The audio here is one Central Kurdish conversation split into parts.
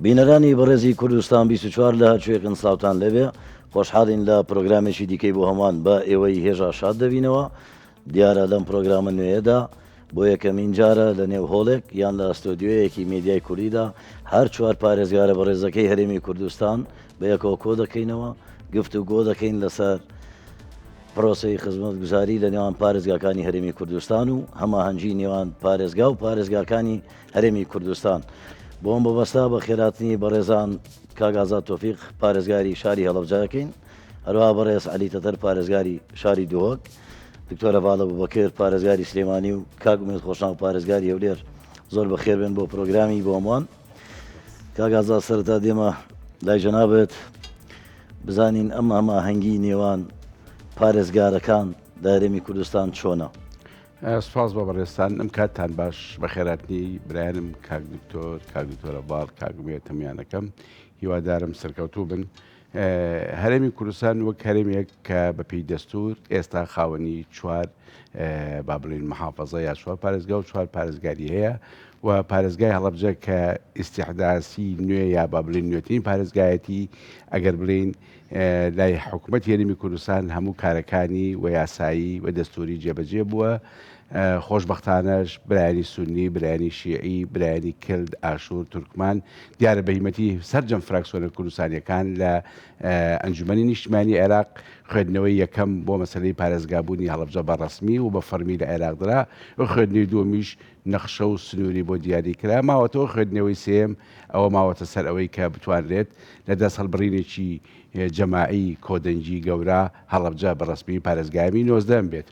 بینەرانی بەڕێزی کوردستان 24 لە هەرچێکن ساوتان لەبێ خۆشحاڵین لە پرۆگرامێکی دیکەی بۆ هەمان بە ئێوەی هێژا شاد دەبینەوە. دیارە لەم پرۆگرامە نوێیەدا بۆ یەکەمین جارە لە نێو هۆڵێک یان لە ئەستۆدیۆیەکی میدیای کوردیدا هەر چوار پارێزگارە بەڕێزەکەی هەرێمی کوردستان بە یەکەوە کۆ دەکەینەوە، گفتوگۆ دەکەین لەسەر پرۆسەی خزمەتگوزاری لە نێوان پارێزگاکانی هەرێمی کوردستان و هەماهەنگی نێوان پارێزگا و پارێزگاکانی هەرێمی کوردستان. بۆم بەبەستا بە خێراتنی بەڕێزان کاگازات تۆفیق پارێزگاری شاری هەڵەبجاکەین، هەروەها بەڕێز عەلی تەتەر پارێزگاری شاری دووهۆک، دکتۆرە باڵە بوبەکر پارێزگاری سلێمانی و کاک ئومێد خۆشناو پارێزگاری هەولێر. زۆر بەخێر بێن بۆ پرۆگرامی بۆ هەمووان. کاگازات سەرەتا دێمە لای جەنابێت بزانین ئەم هەماهەنگی نێوان پارێزگارەکان لە هەرێمی کوردستان چۆنە؟ سپاس بە بەڕێستان، ئەم کاتتان باش بە خێراتنی برایانم کاک دکتۆر، کاک دکتۆرە باڵ، کاکوێت هەمویانەکەم هیوادارم سەرکەوتوو بن. هەرێمی کوردستان وەک هەرێمێک کە بەپێی دەستور ئێستا خاوەنی چوار با بڵێن محافەزە یا چوار پارێزگا و چوار پارێزگاری هەیە و پارێزگای هەڵەبجە کە ئیستیحداسی نوێ یا با بڵێن نوێترین پارێزگایەتی ئەگەر بڵێن لای حکوومەتی هەرێمی کوردستان هەموو کارەکانی و یاسایی و دەستوری جێبەجێ بووە. خۆشببختانەش برایانی سونی، برایانی شیعی، برایانی کرد، ئاشور، تورکمان دیارە بەهیمەتی سەرجەم فراکسیۆنە کوردستانیەکان لە ئەنجومەنی نیشتیمانی عێراق خوێندنەوەی یەکەم بۆ مەسەلەی پارێزگابوونی هەڵەبجە بە ڕەسمی و بە فەرمی لە عێراقدرا و خوێندنەوەی دووەمیش نەخشە و سنووری بۆ دیاری کرا. ماوەتەوە خوێندنەوەی سێم ئەوە ماوەتە سەر ئەوەی کە بتوانرێت لە دەست هەڵبڕینێکی جەماعی کۆدەنجی گەورە هەڵەبجە بە ڕەسمی پارێزگامی 19 بێت.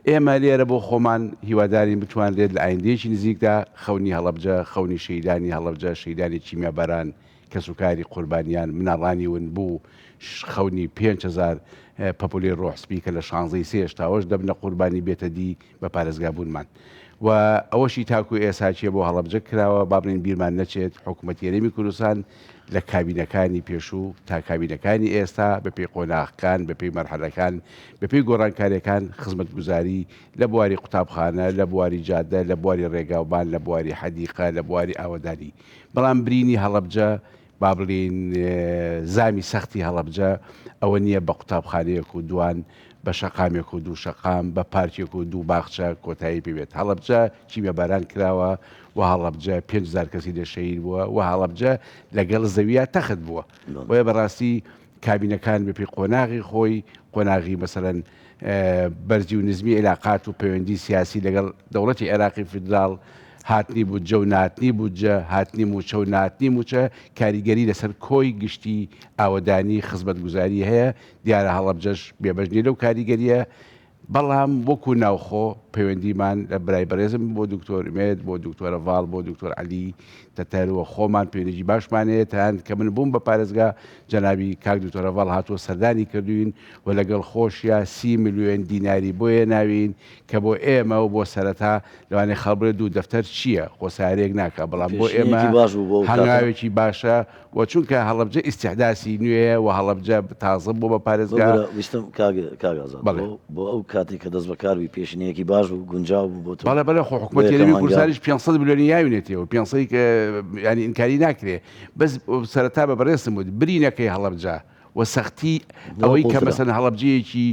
ئێمە لێرە بۆ خۆمان هیوادارین بتوانرێت لە ئایندێکی نزیکدا خەونی هەڵەبجە، خەونی شەیدانی هەڵەبجە، شەیدانی چیمیابەران، کەسوکاری قوربانیان مناڵانی ون بوو، خەونی 5,000 پەپولی ڕۆحسپی کە لە 16 سێشتاوەش دەبنە قوربانی بێتە دی بە پارێزگابوونمان. و ئەوەشی تاکو ئێساچیە بۆ هەڵەبجە کراوە با بڵێن بیرمان نەچێت حکوومەتی هەرێمی کوردستان لە کابینەکانی پێشوو تا کابینەکانی ئێستا بەپێی قۆناغەکان، بەپێی مەرحەلەکان، بەپێی گۆڕانکاریەکان خزمەتگوزاری لە بواری قوتابخانە، لە بواری جادە، لە بواری ڕێگاوبان، لە بواری حەدیقە، لە بواری ئاوەدانی. بەڵام برینی هەڵەبجە با بڵێن زامی سەختی هەڵەبجە ئەوە نییە بە قوتابخانەیەک و دوان، بە شەقامێک و دوو شەقام، بە پارکێک و دوو باخچە کۆتایی پێوێت. هەڵەبجە چیمیابەران کراوە و هەڵەبجە 5,000 کەسی دەشەیر بووە و هەڵەبجە لەگەڵ زەویە تەخت بووە. بۆیە بەڕاستی کابینەکان بەپێی قۆناغی خۆی، قۆناغی مەسەرەن بەرزی و نزمی عێلاقات و پەیوەندی سیاسی لەگەڵ دەوڵەتی عێراقی فیدراڵ، هاتنی بودجە و ناتنی بودجە، هاتنی موچە و ناتنی موچە، کاریگەری لەسەر کۆی گشتی ئاوەدانی خزمەتگوزاری هەیە. دیارە هەڵەبجەش بێبەشنی لەو کاریگەریە. بەڵام وەکو ناوخۆ پەیوەندیمان لە برای بەڕێزم بۆ دکتۆر ئومێد، بۆ دکتۆرە ڤاڵ، بۆ دکتۆر عەلی تەتەرەوە خۆمان پەیوەندیی باشمانەیە تەنانەت کە من بووم بە پارێزگا جەنابی کاک دکتۆرە ڤاڵ هاتووە سەردانی کردوین و لەگەڵ خۆشیە 30 ملیۆن دیناری بۆیە ناوین کە بۆ ئێمە و بۆ سەرەتا لەوانەیە خەڵبرێ دوو دەفتەر چییە خۆسارێک ناکە، بەڵام بۆ ئێمە هەنگاوێکی باشە و چونکە هەڵەبجە ئیستیحداسی نوێیە و هەڵەبجە تازە بوو بە پارێزگا. ویستم کاگازات بۆ ئەو کاتی کە دەست بەکاروی پێشنەیەکی باش و گونجاو بوو بۆ بەڵێ خۆ حکوومەتی هەرێمی کوردستانیش 500 ملیۆنی یاوینێتەوە، 500 کە ینی ئینکاری ناکرێ. بەس سەرەتا بە بەڕێستم بود برینەکەی هەڵەبجە و سەختی ئەوەی کە مەسەن هەڵەبجەیەکی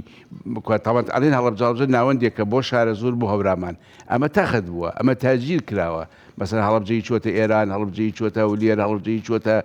تاوان ئەڵێن هەڵەبجە ناوەندێکە بۆ شارە زۆر بۆ هەورامان، ئەمە تەخت بووە، ئەمە تاجیر کراوە. مەسەن هەڵەبجەی چۆتە ئێران، هەڵەبجەی چۆتە ولێر، هەڵەبجەی چۆتە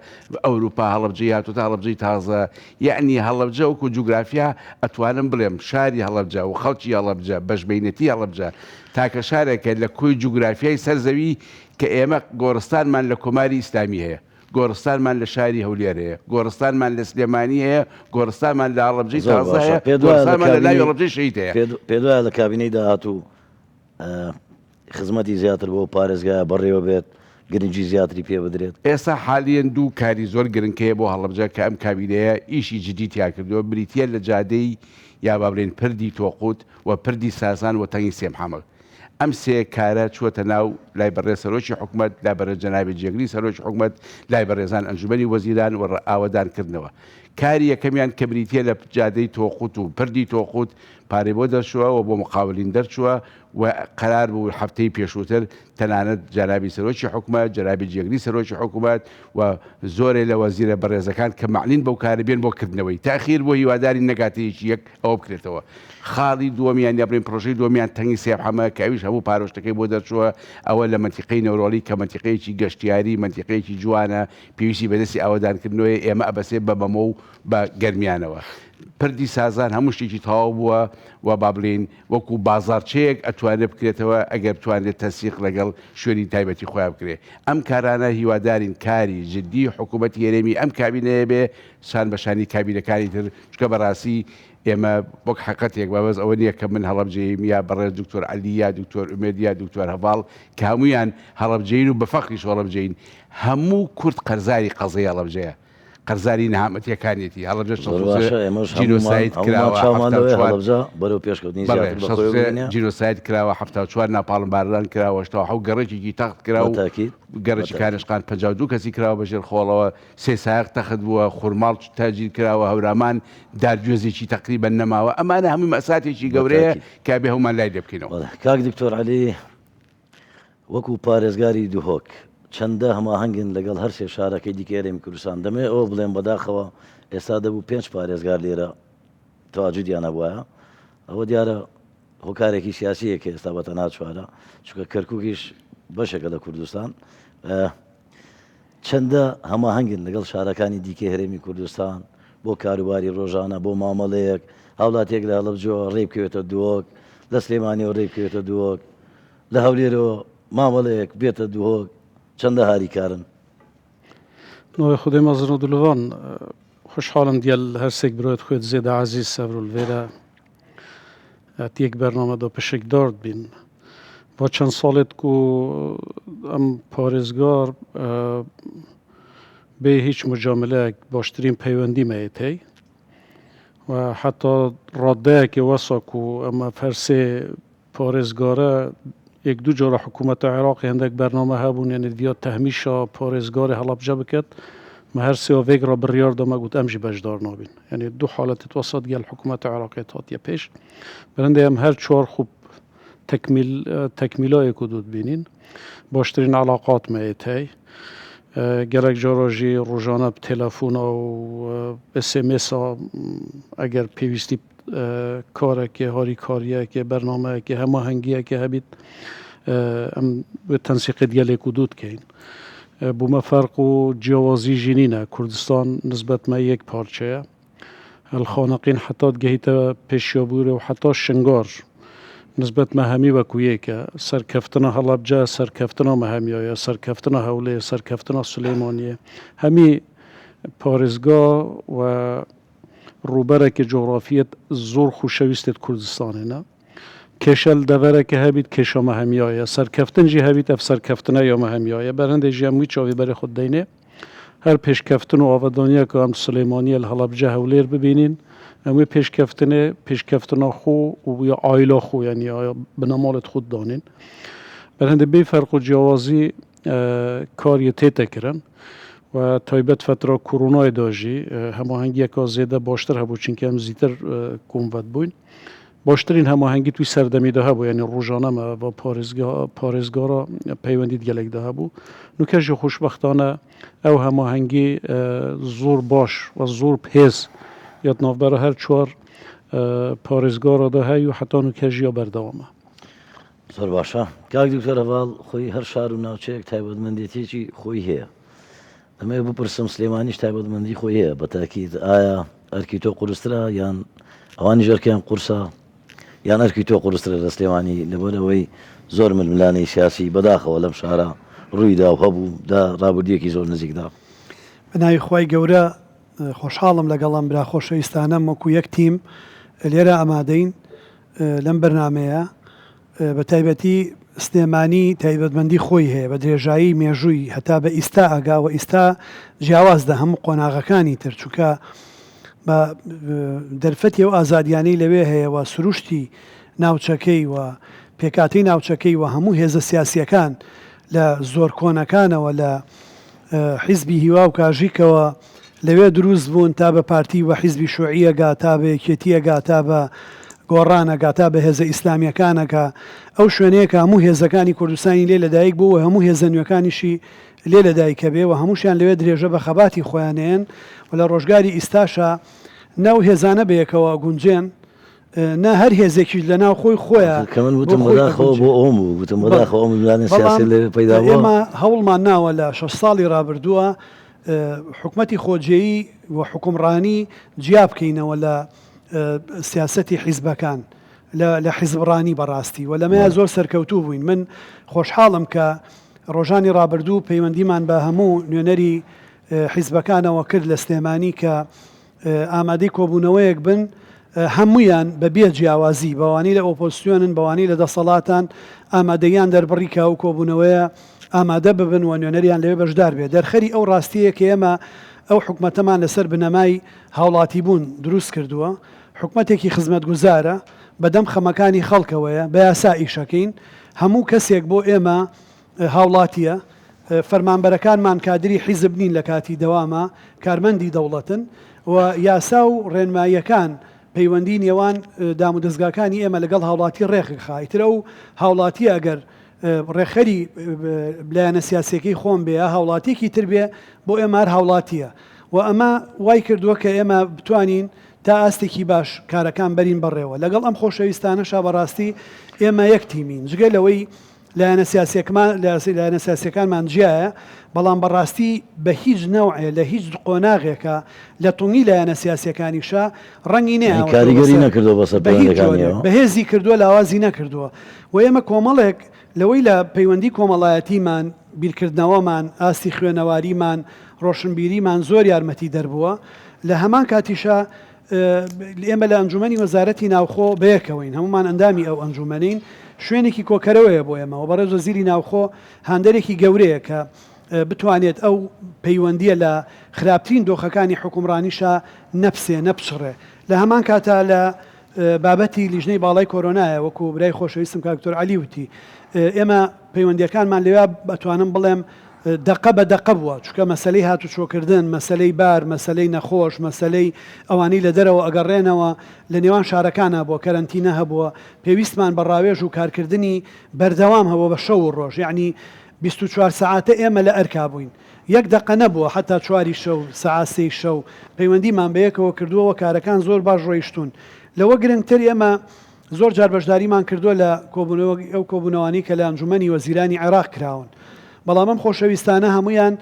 ئەوروپا، هەڵەبجەی هاتوۆتە هەڵەبجەی تازە. یعنی هەڵەبجە وەکو جوگرافیا ئەتوانم بڵێم شاری هەڵەبجە و خەڵکی هەڵەبجە بەشبەینەتی هەڵەبجە تاکە شارێکە لە کۆی جوگرافیای سەرزەوی کە ئێمە گۆڕستانمان لە کۆماری ئیسلامی هەیە، گۆڕستانمان لە شاری هەولێر هەیە، گۆڕستانمان لە سلێمانی هەیە، گۆڕستانمان لە هەڵەبجەی تازە هەیە، گۆڕستانمان لە لای هەڵەبجەی شەید هەیە. پێ وایە لە کابینەی داهاتوو خزمەتی زیاتر بۆ پارێزگایە بەڕێوە بێت، گرنگی زیاتری پێ بدرێت. ئێستا حالیان دوو کاری زۆر گرنگەیە بۆ هەڵەبجە کە ئەم کابینەیە ئیشی جدی تیا کردووە، بریتە لە جادەی یا با بڵێن پردی تۆقوت و پردی سازان و تەنگی سێمحەمەد. ئەم سێ کارە چووەتە ناو لای بەڕێز سەرۆکی حکوومەت، لای بەڕێز جەنابی جێگری سەرۆکی حکوومەت، لای بەڕێزان ئەنجومەنی وەزیران و ئاوەدانکردنەوە. کاری یەکەمیان کە بریتە لە جادەی تۆقوت و پردی تۆقوت پارەی بۆ دەرچووە و بۆ مقاولین دەرچووە و قرار بوو هەفتەی پێشووتر تەنانەت جەنابی سەرۆکی حکوومەت جەنابی جێگری سەرۆکی حکوومەت و زۆرێک لە وەزیرە بەڕێزەکان کە معنین بەو کارە بێن بۆ کردنەوەی تاخیر بۆ هیواداری نەگاتەیەکی یەک ئەوە بکرێتەوە خاڵی دووەمیان یا بڵێن پرۆژەی دووەمیان تەنگی سێبحەمە کە ئەویش هەموو پارۆشتەکەی بۆ دەرچووە ئەوە لە منتیقەی نەورۆڵی کە منتیقەیەکی گەشتیاری منتیقەیەکی جوانە پێویستی بەدەستی ئەوەدانکردنەوەی ئێمە ئەبەسێ بە بەمە و بە گەرمیانەوە پردی سازان هەموو شتێکی تەواو بووە و با بڵێن وەکو بازارچەیەک ئەتوانێت بکرێتەوە ئەگەر بتوانێت تەسیق لەگەڵ شوێنی تایبەتی خۆیان بکرێت ئەم کارانە هیوادارین کاری جدی حکوومەتی هێرێمی ئەم کابینەیە بێ شان بەشانی کابینەکانی تر چکە بەڕاستی ئێمە وەک حقەتێک بەبەز ئەوە نییە کە من هەڵەبجەیم یا بەڕێز دکتۆر عەلی یا دکتۆر ئومێد یا دکتۆر هەڤاڵ کە هەموویان هەڵەبجەین و بە فەخریش هەڵەبجەین هەموو کورد قەرزاری قەزەی هەڵەبجەیە قەرزاری نەهامەتیەکانێتی هەڵەبجە جینۆساید کراوە جینۆساید کراوە 74 ناپاڵم باران کراوە 7 گەڕێکێکی تەخت کراوە گەڕێکی کارشقان 52 کەسی کراوە بەژێر خۆڵەوە سێ سایق تەخت بووە خورماڵ تاجیر کراوە هەورامان دادگوێزێکی تقریبا نەماوە ئەمانە هەمووی مەساتێکی گەورەیە کا بێ هەومان لای لێ بکەینەوە کاک دکتۆر عەلی وەکو پارێزگاری دووهۆک چەندە هەماهەنگن لەگەڵ هەر سێ شارەکەی دیکە هێرێمی کوردستان دەمێ ئەوە بڵێن بەداخەوە ئێستا دەبوو 5 پارێزگار لێرە تەواجودیان هەبووە ئەوە دیارە هۆکارێکی سیاسیە کە ئێستا بەتەنها چوارە چونکە کەرکووکیش بەشێکە لە کوردستان چەندە هەماهەنگن لەگەڵ شارەکانی دیکە هەرێمی کوردستان بۆ کاروباری ڕۆژانە بۆ مامەڵەیەک هاوڵاتێک لە هەڵەبجەوە ڕێ بکەوێتە دووەک لە سلێمانیەوە ڕێ بکەوێتە دووەک لە هەولێرەوە مامەڵەیەک بێتە دووەک چەندە هاریکارن نۆی خودی مەزن و دلوان خوشحاڵم دیال هەرسێک برۆیت خۆت زێدە عزیز سەڤرول vێرە تێک بەرنامەدا پشکدارد بین بۆ چەند ساڵێت و ئەم پارێزگار بێ هیچ مجاملەیەک باشترین پەیوەندیمەیەتی و حتا ڕادەیەکی وەساک و ئەمە فەرسێ پارێزگارە یک دو جۆرە حکوومەتە عێراقی هەندێک بەرنامە هەبوون یعنی دیا تەهمیشە پارێزگاری هەڵەبجە بکات ما هەر سێوەڤێک را بڕیار دەما گوت ئەمژی بەشدار نابین یعنی دوو حالەتت وەسەد گەل حکوومەتە عێراقی هاتیە پێش بەرەندە ئەم هەر چوار خوب تەکمیلایەک و دوود بینین باشترین علاقاتمەیەتی gelek jara jî rojane bi telefona û SMS-a eger pêwîstî karekê harîkariyekê bernameyekê hemahengiyekê hebît em bi tensiqê gelek û dû dikeyin. Bûme ferq û ciyawazî jî nîne. Kurdistan nisbet me yek parçe ye. Elxaneqîn heta digehîte pêşiyabûrê û heta şingar nisbet me hemî wekû yek e. Serkeftina Helebce, serkeftina Mehemiya ye, serkeftina Hewlê, serkeftina Sulêmaniyê. Hemî parêzga و ڕووبەرێکی جغرافیەت زۆر خوشەویستت کوردستانê ne. Kêşel deverekê hebît kêşa Mehemiya ye. Serkeftin jî hebît ev serkeftina ya Mehemiya ye. Berendê jî em wî çavî berê xwe deynê. Her pêşkeftin û avedaniya em Sulêmaniyê li Helebce Hewlêr bibînin. Em wê pêşkeftina xwe û ya ayla xwe yani ya binemalet xwe danîn. Berendê bê ferq û ciyawazî kariyê tê tekirin. و تایبەت فترە کۆرۆنای دا jî hemahengiyeka zêde baştir hebû çunki em zîtir komvet bûyn. Baştirîn hemahengî twî serdemî de hebû yanî rojane me va parêzgara peywendî gelek de hebû. Nûker jî xoşbextane ew hemahengî zor baş ve zor pêz ya navbera her çwar parêzgara da heye û heta nûker jî ya berdewam e. زۆر باشە کاک دکتۆر هەڤاڵ خۆی هەر شار و ناوچەیەک تایبەتمەندێتێکی خۆی هەیە ئەمە بپرسم سلێمانیش تایبەتمەندی خۆی هەیە بە تاکید ئایا ئەرکی تۆ قورسترا یان ئەوانی ژەرکیان قورسە یان ئەرکی تۆ قورسترە لە سلێمانی لەبەرەوەی زۆر ململانەی سیاسی بەداخەوە لەم شارە ڕوویدا و هەبوو دا ڕابردیەکی زۆر نزیکدا بەناوی خۆی گەورە خۆشحاڵم لەگەڵم برا خۆشەویستانە وەکو یەک تیم لێرە ئامادەین لەم بەرنامەیە بە تایبەتی سلێمانی تایبەتمەندی خۆی هەیە بە درێژایی مێژووی هەتا بە ئیستا ئەگاوە ئیستا جیاوازدە هەموو قۆناغەکانی تر چووکە بە دەرفەتی و ئازادیانەی لەوێ هەیە و سروشتی ناوچەکەی و پێکاتی ناوچەکەی و هەموو هێزە سیاسیەکان لە زۆر کۆنەکانەوە لە حیزبی هیوا و کاژیکەوە لەوێ دروست بوون تا بە پارتی و حیزبی شوعیەگا تا بە یەکێتیەگا تا بە گۆڕانەکە تا بە هێزە ئیسلامیەکانەکە ئەو شوێنەیەکە هەموو هێزەکانی کوردستانی لێ لەدایک بوو و هەموو هێزە نوێەکانیشی لێ لەدایکە بێ و هەمووشیان لەوێ درێژە بە خەباتی خۆیانێن و لە ڕۆژگاری ئیستاشە ناو هێزانە بەیەکەوە گونجێن نا هەر هێزێکیش لە ناو خۆی خۆیە کەمن وتم بەداخەوە بۆ ئەوم بوو وتم بەداخەوە ئەوم لانە سیاسی لێ پەیدا بووە ئێمە هەوڵمان ناوە لە 6 ساڵی ڕابردووە حکومەتی خۆجێیی و حکومڕانی جیا بکەینەوە لە سیاسەتی حیزبەکان لە حیزبڕانی بەڕاستی و لەمەیە زۆر سەرکەوتوو بووین من خۆشحاڵم کە ڕۆژانی ڕابردوو پەیوەندیمان بە هەموو نوێنەری حیزبەکانەوە کرد لە سلێمانی کە ئامادەی کۆبوونەوەیەک بن هەمویان بەبێ جیاوازی بەوانی لە ئۆپۆسیۆنن بەوانی لە دەسەڵاتان ئامادەیان دەربڕیکە و کۆبوونەوەیە ئامادە ببن و نوێنەریان لەوێ بەشدار بێت دەرخەری ئەو ڕاستیە کە ئێمە ئەو حکومەتەمان لەسەر بنەمای هاوڵاتی بوون دروست کردووە حکومەتێکی خزمەتگوزارە بەدەم خەمەکانی خەڵکەوەیە بە یاسا ئیشەکەین هەموو کەسێک بۆ ئێمە هاوڵاتیە فەرمانبەرەکانمان کادری حیزب نین لە کاتی دەوامە کارمەندی دەوڵەتن و یاسا و ڕێنماییەکان پەیوەندی نێوان دام و دەستگاکانی ئێمە لەگەڵ هاوڵاتی ڕێخی خایترە و هاوڵاتی ئەگەر ڕێخەری لایەنە سیاسەکەی خۆم بێ هاوڵاتێکی تر بێ بۆ ئێمە هاوڵاتیە و ئەمە وای کردووە کە ئێمە بتوانین تا ئاستێکی باش کارەکان بەرین بەڕێوە لەگەڵ ئەم خۆشەویستانەشا بەڕاستی ئێمە یەک تیمین جگە لەوەی لایەنە سیاسیەکانمان جیایە بەڵام بەڕاستی بە هیچ نەوعێ لە هیچ قۆناغێکە لە توڵی لایەنە سیاسیەکانیشە ڕەنگی نێ کاریگەری نەکردەوە بەسەر بەهێزی کردووە لاوازی نەکردووە و ئێمە کۆمەڵێک لەوەی لە پەیوەندی کۆمەڵایەتیمان بیرکردنەوەمان ئاستی خوێنەواریمان ڕۆشنبیریمان زۆر یارمەتی دەربووە لە هەمان کاتیشە ئێمە لە ئەنجومەنی وەزارەتی ناوخۆ بەیەکەوەین هەمومان ئەندامی ئەو ئەنجومەنین شوێنێکی کۆکەرەوەیە بۆ ئێمە و بەڕێز وەزیری ناوخۆ هەندێکی گەورەیە کە بتوانێت ئەو پەیوەندیە لە خراپترین دۆخەکانی حکومڕانیشە نەپسێ نەپچڕێ لە هەمان کاتا لە بابەتی لیژنەی باڵای کۆرۆنایە وەکو برای خۆشەویستم کاکتۆر عەلی وتی ئێمە پەیوەندیەکانمان لەوێ بەتوانم بڵێم دقە بە دقە بووە چونکە مەسلەی هاتوچۆکردن مەسلەی بار مەسلەی نەخۆش مەسلەی ئەوانی لە دەرەوە ئەگەڕێنەوە لە نێوان شارەکانە بۆ کەرەنتینە هەبووە پێویستمان بە ڕاوێژ و کارکردنی بەردەوام هەبوو بە شەو و ڕۆژ یعنی 24 ساعتە ئێمە لە ئەرکا بووین یەک دقە نەبووە حتا 4 شەو سەعاسی شەو پەیوەندیمان بەیەکەوە کردووەوە کارەکان زۆر باش ڕۆیشتون لەوە گرنگتر ئێمە زۆر جار بەشداریمان کردووە لە ئەو کۆبوونەوانی کە لە ئەنجومەنی وەزیرانی عێراق کراون بەڵام ئەم خۆشەویستانە هەمویان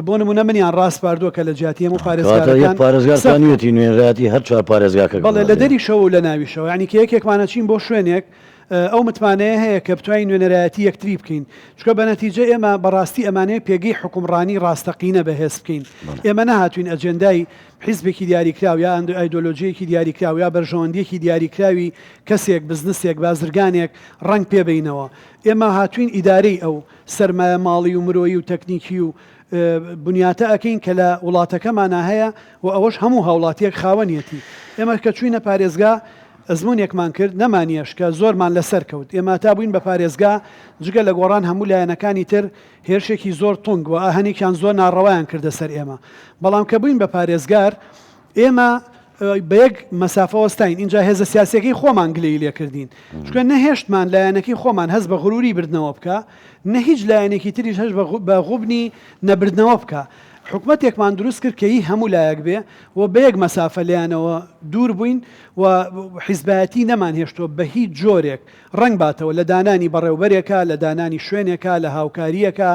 بۆ نمونە منیان ڕاست پاردووە کە لە جیاتی هەموو پارێزگارێتی نوێنراتی هەر چوار پارێزگاکە بەڵێ لە دەری شەو و لە ناویشەوە ینی کە یەکێکمانە چین بۆ شوێنێک ئەو متمانەیە هەیە کە بتوانین نوێنەرایەتی یەکتری بکەین چکە بە نەتیجە ئێمە بەڕاستی ئەمانەیە پێگەی حکومڕانی ڕاستەقینە بەهێز بکەین ئێمە نەهاتوین ئەجێندای حیزبێکی دیاریکراو یا ئایدۆلۆژیەکی دیاریکراو یا بەرژەوەندیەکی دیاریکراوی کەسێک بزنسێک بازرگانێک ڕنگ پێبینەوە ئێمە هاتوین ئیدارەی ئەو سەرمایە ماڵی و مرۆیی و تەکنیکی و بنیاتە ئەکەین کە لە وڵاتەکەمانە هەیە و ئەوەش هەموو هاوڵاتیەک خاوەنیەتی ئێمە کە چوینە پارێزگا ئەزمونێکمان کرد نەمانیەش کە زۆرمان لەسەر کەوت ئێمە تا بووین بە پارێزگا جگە لە گۆڕان هەموو لایەنەکانی تر هێرشێکی زۆر تونگ و هەنێکیان زۆر ناڕەوایان کردە سەر ئێمە بەڵام کە بووین بە پارێزگار ئێمە بە یەک مەسافەوەستین اینجا هێزە سیاسەکەی خۆمان گلەی لێکردین چکە نەهێشتمان لایەنەکەی خۆمان هەست بە غروری بردنەوە بکە نە هیچ لایەنێکی تریش هەش بە غوبنی نەبردنەوە بکە حکومەتێکمان دروست کرد کە هی هەموو لایەک بێ و بە یەک مەسافە لایەنەوە دوور بووین و حیزبایەتی نەمان هێشتۆ بە هیچ جۆرێک ڕنگ باتەوە لە دانانی بەڕێوبەرێکە لە دانانی شوێنێکە لە هاوکاریەکە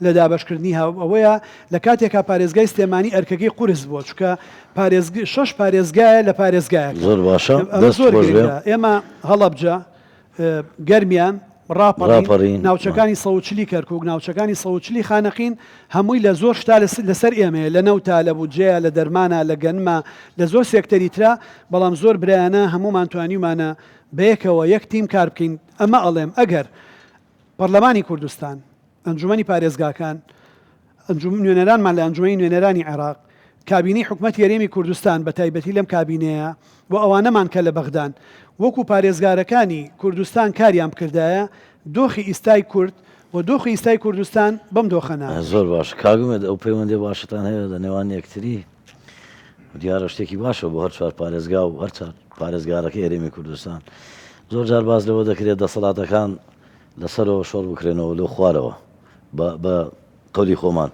لە دابەشکردنی ئەوەیە لە کاتێکا پارێزگای سلێمانی ئەرکەکەی قورس بووە چکە 6 پارێزگایە لە پارێزگایە زۆر باشە ئێمە هەڵەبجە گەرمیان ڕاپەڕین ناوچەکانی سەوچلی کەرکووک ناوچەکانی سەوچلی خانەقین هەمووی لە زۆر شتا لەسەر ئێمەیە لە نەوتا لە بودجەیە لە دەرمانە لە گەنمە لە زۆر سێکتەری ترا بەڵام زۆر برایانە هەمومان توانیمانە بەیەکەوە یەک تیم کار بکەین ئەمە ئەڵێم ئەگەر پەرلەمانی کوردستان ئەنجومەنی پارێزگاکان نوێنەرانمان لە ئەنجومەی نوێنەرانی عێراق کابینەی حکومەت یاریمی کوردستان بە تایبەتی لەم کابینەیە و ئەوانەمان کە لە بەغدان وەکو پارێزگارەکانی کوردستان کاریان بکردایە دۆخی ئیستای کورد و دۆخی ئیستای کوردستان بەم دۆخەنە زۆر باش کاگومێت ئەو پەیوەندی باشتان هەیە لە نێوان یەکتری دیارە شتێکی باشە بۆ هەر چوار پارێزگا و هەر پارێزگارەکە هەرێمی کوردستان زۆر جار باز لەوە دەکرێت دەسەڵاتەکان لەسەرەوە شۆڕ بکرێنەوە لەو خوارەوە بە قەولی خۆمان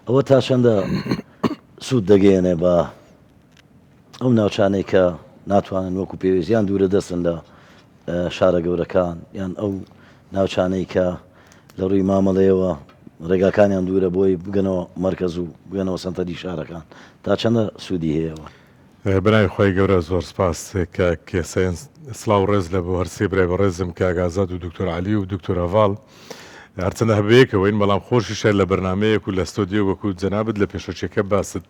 ئەوە تا چەندە سوود دەگەێنێ بە ئەو ناوچانەی کە ناتوانن وەکو پێویستیان دوورە دەستن لە شارە گەورەکان یان ئەو ناوچانەی کە لە ڕووی مامەڵەیەوە ڕێگاکانیان دوورە بۆی بگەنەوە مەرکەز و بگەنەوە سەنتەری شارەکان تا چەندە سوودی هەیەەوە بنای خۆی گەورە زۆر سپاس کە کێسەن سلااو ڕێز لە بۆ هەرسێ برای بە ڕێزم کاگازات و دکتۆر علی و دکتۆر ئەڤاڵ هەرچەندە هەبەیەکەوەین بەڵام خۆشی شەر لە بەرنمەیەک و لە ستۆدیۆ وەکو جەنابەت لە پێشەچێکە باست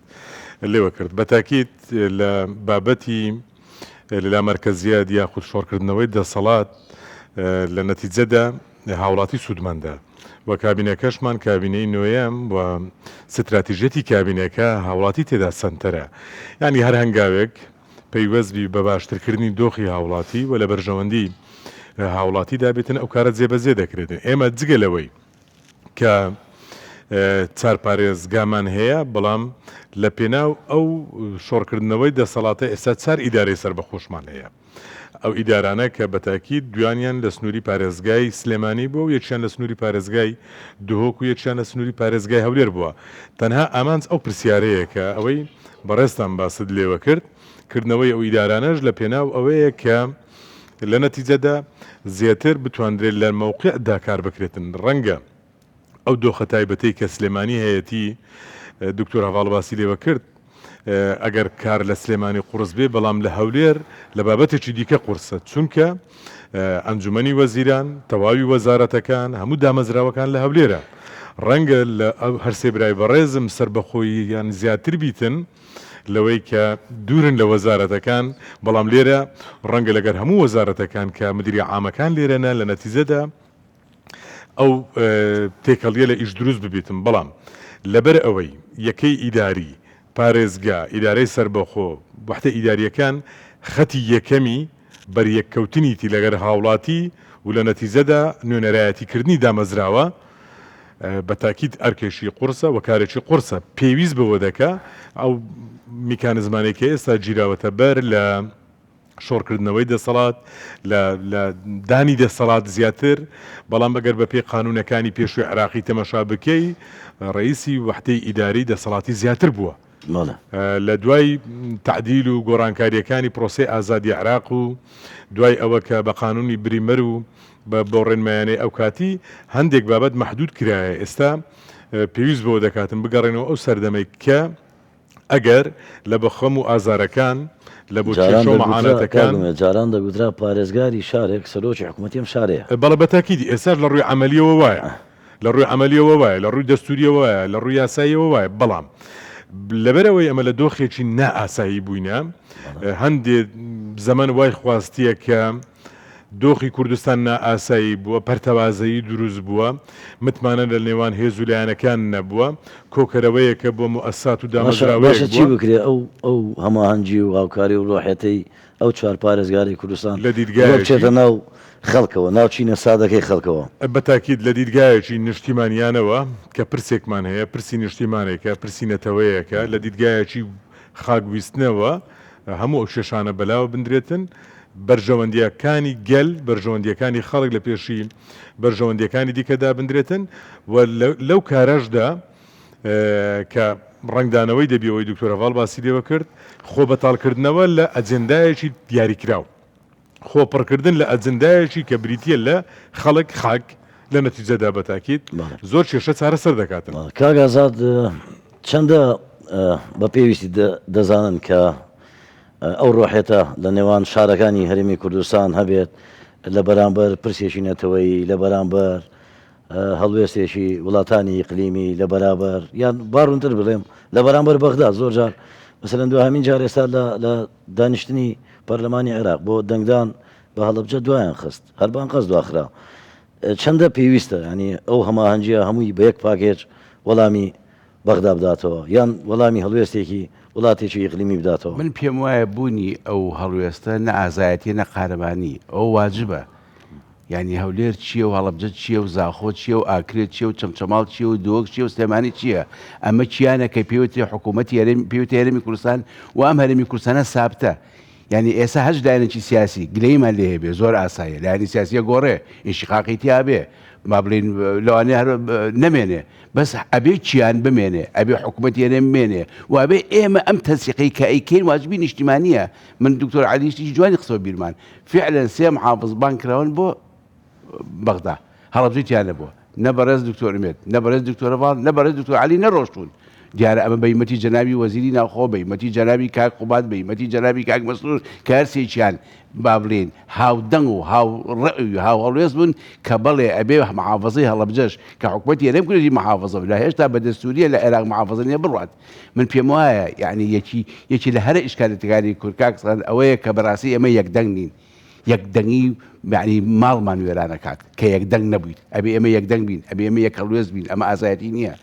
لێوە کرد بە تاکیت لە بابەتی لەلا مرکزیات یاخود شۆڕکردنەوەی دەسەڵات لە نەتیجەدا هاوڵاتی سوودمەندە و کابینەکەشمان کابینەی نوێیەم و ستراتیژەتی کابینەکە هاوڵاتی تێدا سنتەرە ینی هەر هەنگاوێک پەیوەستبی بە باشترکردنی دۆخی هاوڵاتی و لە بەرژەوەندی هاوڵاتی دابێتن ئەو کارە جێبەجێ دەکرێتن ئێمە جگەلەوەی کە چار پارێزگامان هەیە بەڵام لە پێناو ئەو شۆڕکردنەوەی دەسەڵاتە ئێستا چار ئیدارەی سربەخۆشمان هەیە ئەو ئیدارانە کە بەتاکیت دویانیان لە سنووری پارێزگای سلێمانی بووە و یەکیان لە سنووری پارێزگای دهۆک و یەکیان لە سنووری پارێزگای هەولێر بووە تەنها ئامانج ئەو پرسیارەیە کە ئەوەی بەڕێستان باست لێوە کردنەوەی ئەو ئیدارانەش لە پێناو ئەوەیە کە لە نەتیجەدا زیاتر بتواندرێت لە مووقعدا کار بکرێتن ڕەنگە ئەو دۆخە تایبەتەی کە سلێمانی هەیەتی دکتۆر هەواڵ باسی لێوە کرد ئەگەر کار لە سلێمانی قورس بێ بەڵام لە هەولێر لە بابەتێکی دیکە قورسە چونکە ئەنجومەنی وەزیران تەواوی وەزارەتەکان هەموو دامەزراوەکان لە هەولێرە ڕەنگە لە هەرسێ برای بەڕێزم سربەخۆیی یان زیاتر بیتن لەوەی کە دوورن لە وەزارەتەکان بەڵام لێرە ڕەنگە لەگەر هەموو وەزارەتەکان کە مدیری عامەکان لێرەنە لە نەتیجەدا ئەو تێکەڵیە لە ئیش دروست ببیتم بەڵام لەبەر ئەوەی یەکەی ئیداری پارێزگا ئیدارەی سربەخۆ وحدە ئیداریەکان خەتی یەکەمی بەریەککەوتنیتی لەگەر هاوڵاتی و لە نەتیجەدا نوێنەرایەتیکردنی دامەزراوە بە تاکید ئەرکێشی قورسە و کارێکی قورسە پێویست بەوە دەکا ئەو میکانزمانێکە ئێستا گیراوەتە بەر لە شۆڕکردنەوەی دەسەڵات لە دانی دەسەڵات زیاتر بەڵام بەگەر بە پێی قانونەکانی پێشووی عراقی تەمەشا بکەی ڕئیسی وحدەی ئیداری دەسەڵاتی زیاتر بووە لە دوای تعدیل و گۆڕانکاریەکانی پرۆسەی ئازادی عراق و دوای ئەوە کە بە قانونی بریمەر و بە ڕێنمایانەی ئەو کاتی هەندێک بابەت مەحدود کرایە ئێستا پێویست بەوە دەکاتن بگەڕێنەوە ئەو سەردەمەی کە ئەگەر لە بەخەم و ئازارەکان لە بۆ معانەتەکان جاران دەگوترا پارێزگاری شارێک سەرۆکی حکوومەتیم شارەیە بەڵە بەتاکیدی ئێستا لە ڕووی عملیەوە وایە لە ڕووی عملیەوە وایە لە ڕووی دەستوریەوە وایە لە ڕووی یاساییەوە وایە بەڵام لەبەرەوەی ئەمە لە دۆخێکی نائاسایی بووینە هەندێک زەمان وای خواستیە کە دۆخی کوردستان نائاسایی بووە پەرتەوازایی دروست بووە متمانە لە نێوان هێز و لایەنەکان نەبووە کۆکەرەوەیەکە بۆ مؤسسات و دامەزراوەیەک چی بکرێ ئەو هەماهەنگی و هاوکاری و ڕۆحەتەی ئەو چوار پارێزگاری کوردستان لە دیدگای چێتە ناو خەڵکەوە ناوچینە سادەکەی خەڵکەوە بەتاکید لە دیدگایەکی نیشتیمانیانەوە کە پرسێکمان هەیە پرسی نیشتیمانێکە پرسی نەتەوەیەکە لە دیدگایەکی خاکویستنەوە هەموو ئەو شێشانە بەلاوە بندرێتن بەرژەوەندیەکانی گەل بەرژەوەندیەکانی خەڵک لە پێشی بەرژەوەندیەکانی دیکەدا بندرێتن و لەو کارەشدا کە ڕنگدانەوەی دەبیەوەی دکتۆر هەواڵ باسی لێوە کرد خۆ بەتاڵکردنەوە لە ئەجندایەکی دیاریکراو خۆپڕکردن لە ئەجندایەکی کە بریتە لە خەڵک خاک لە نەتیجەدا بەتاکید زۆر کێشە چارەسەر دەکاتن کاگازات چەندە بە پێویستی دەزانن کە ئەو ڕۆحێتە لە نێوان شارەکانی هەرێمی کوردستان هەبێت لە بەرامبەر پرسێکی نەتەوەی لە بەرامبەر هەڵوێستێکی وڵاتانی ئیقلیمی لە بەرابەر یان باڕونتر بڵێم لە بەرامبەر بەغدا زۆر جار مەسەلەن دو هەمین جار ئێستا لە دانیشتنی پەرلەمانی عێراق بۆ دەنگدان بە هەڵەبجە دوایان خست هەربان قەس دواخرا چەندە پێویستە ینی ئەو هەماهەنگیە هەمووی بە یەک پاکێج وەڵامی بەغدا بداتەوە یان وەڵامی هەڵوێستێکی وڵاتێکی ئیقلیمی بداتەوە من پێم وایە بوونی ئەو هەڵوێستە نە ئازایەتی نە قارەبانی ئەو واجبە یعنی هەولێر چییە و هەڵەبجە چییە و زاخۆ چییە و ئاکرێت چییە و چەمچەماڵ چییە و دۆک چییە و سلێمانی چییە ئەمە چیانە کە پێوتێ حکوومەتی پێوتە هەرێمی کوردستان و ئەم هەرێمی کوردستانە سابتە یعنی ئێستا هەش لایەنێکی سیاسی گلەیمان لێ هەبێ زۆر ئاساییە لایەنی سیاسیە گۆڕێ ئینشقاقی تیا بێ ما بڵین لەوانێ هەر نەمێنێ بەس ئەبێ چیان بمێنێ ئەبێ حکوومەتی هەرێم بمێنێ و ئەبێ ئێمە ئەم تەنسیقی کە ئەیکەین واجبی نیشتیمانیە من دکتۆر عەلیشتی جوانی قسەوە بیرمان فعلا سێ محافظ بان کراون بۆ بەغدا هەڵەبجەیان نەبووە نە بەڕێز دکتۆر ئومێد نە بەڕێز دکتۆر ڤاڵ نە بەڕێز دکتۆر عەلی نەڕۆشتون دیارە ئەمە بەیمەتی جەنابی وەزیری ناوخۆ بەیمەتی جەنابی کاک قوبات بەیمەتی جەنابی کاک مەسرور کە هەرسێکیان با بڵێن هاودەنگ و هاوڕەوی و هاوهەڵوێز بوون کە بەڵێ ئەبێ محافظەی هەڵەبجەش کە حکوومەتی هەرێم کوردی محافظە لە هێشتا بە دەستوریە لە عێراق محافظە نییە بڕات من پێم وایە یعنی یەکی لە هەرە ئیشکالەتەکانی کورد کاکسان ئەوەیە کە بەڕاستی ئەمە یەکدەنگ نین یەکدەنگی یعنی ماڵمان وێرانەکات کە یەکدەنگ نەبوویت ئەبێ ئێمە یەکدەنگ بین ئەبێ ئێمە یەک هەڵوێز بین ئەمە ئازایەتی نییە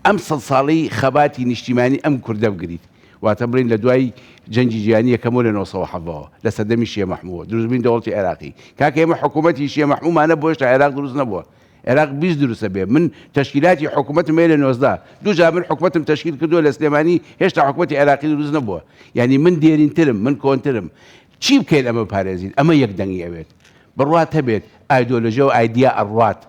ئەم سەد ساڵەی خەباتی نیشتیمانی ئەم کوردە بگریت واتە بڵین لە دوای جەنگی جیهانی یەکەمەوە لە 1970ەوە لە سەردەمی شیعە مەحموود دروستبووین دەوڵەتی عێراقی کاکە ئێمە حکوومەتی شیعە مەحموودمانە بۆ هێشتا عێراق دروست نەبووە عێراق 20 دروستە بێ من تەشکیلاتی حکوومەتم لە 19 دوو جا من حکوومەتم تەشکیل کردووە لە سلێمانی هێشتا حکوومەتی عێراقی دروست نەبووە یعنی من دێرینترم من کۆنترم چی بکەین ئەمە پارێزین ئەمە یەکدەنگی ئەوێت بڕوات هەبێت ئایدۆلۆژیە و ئایدیا ئەڕوات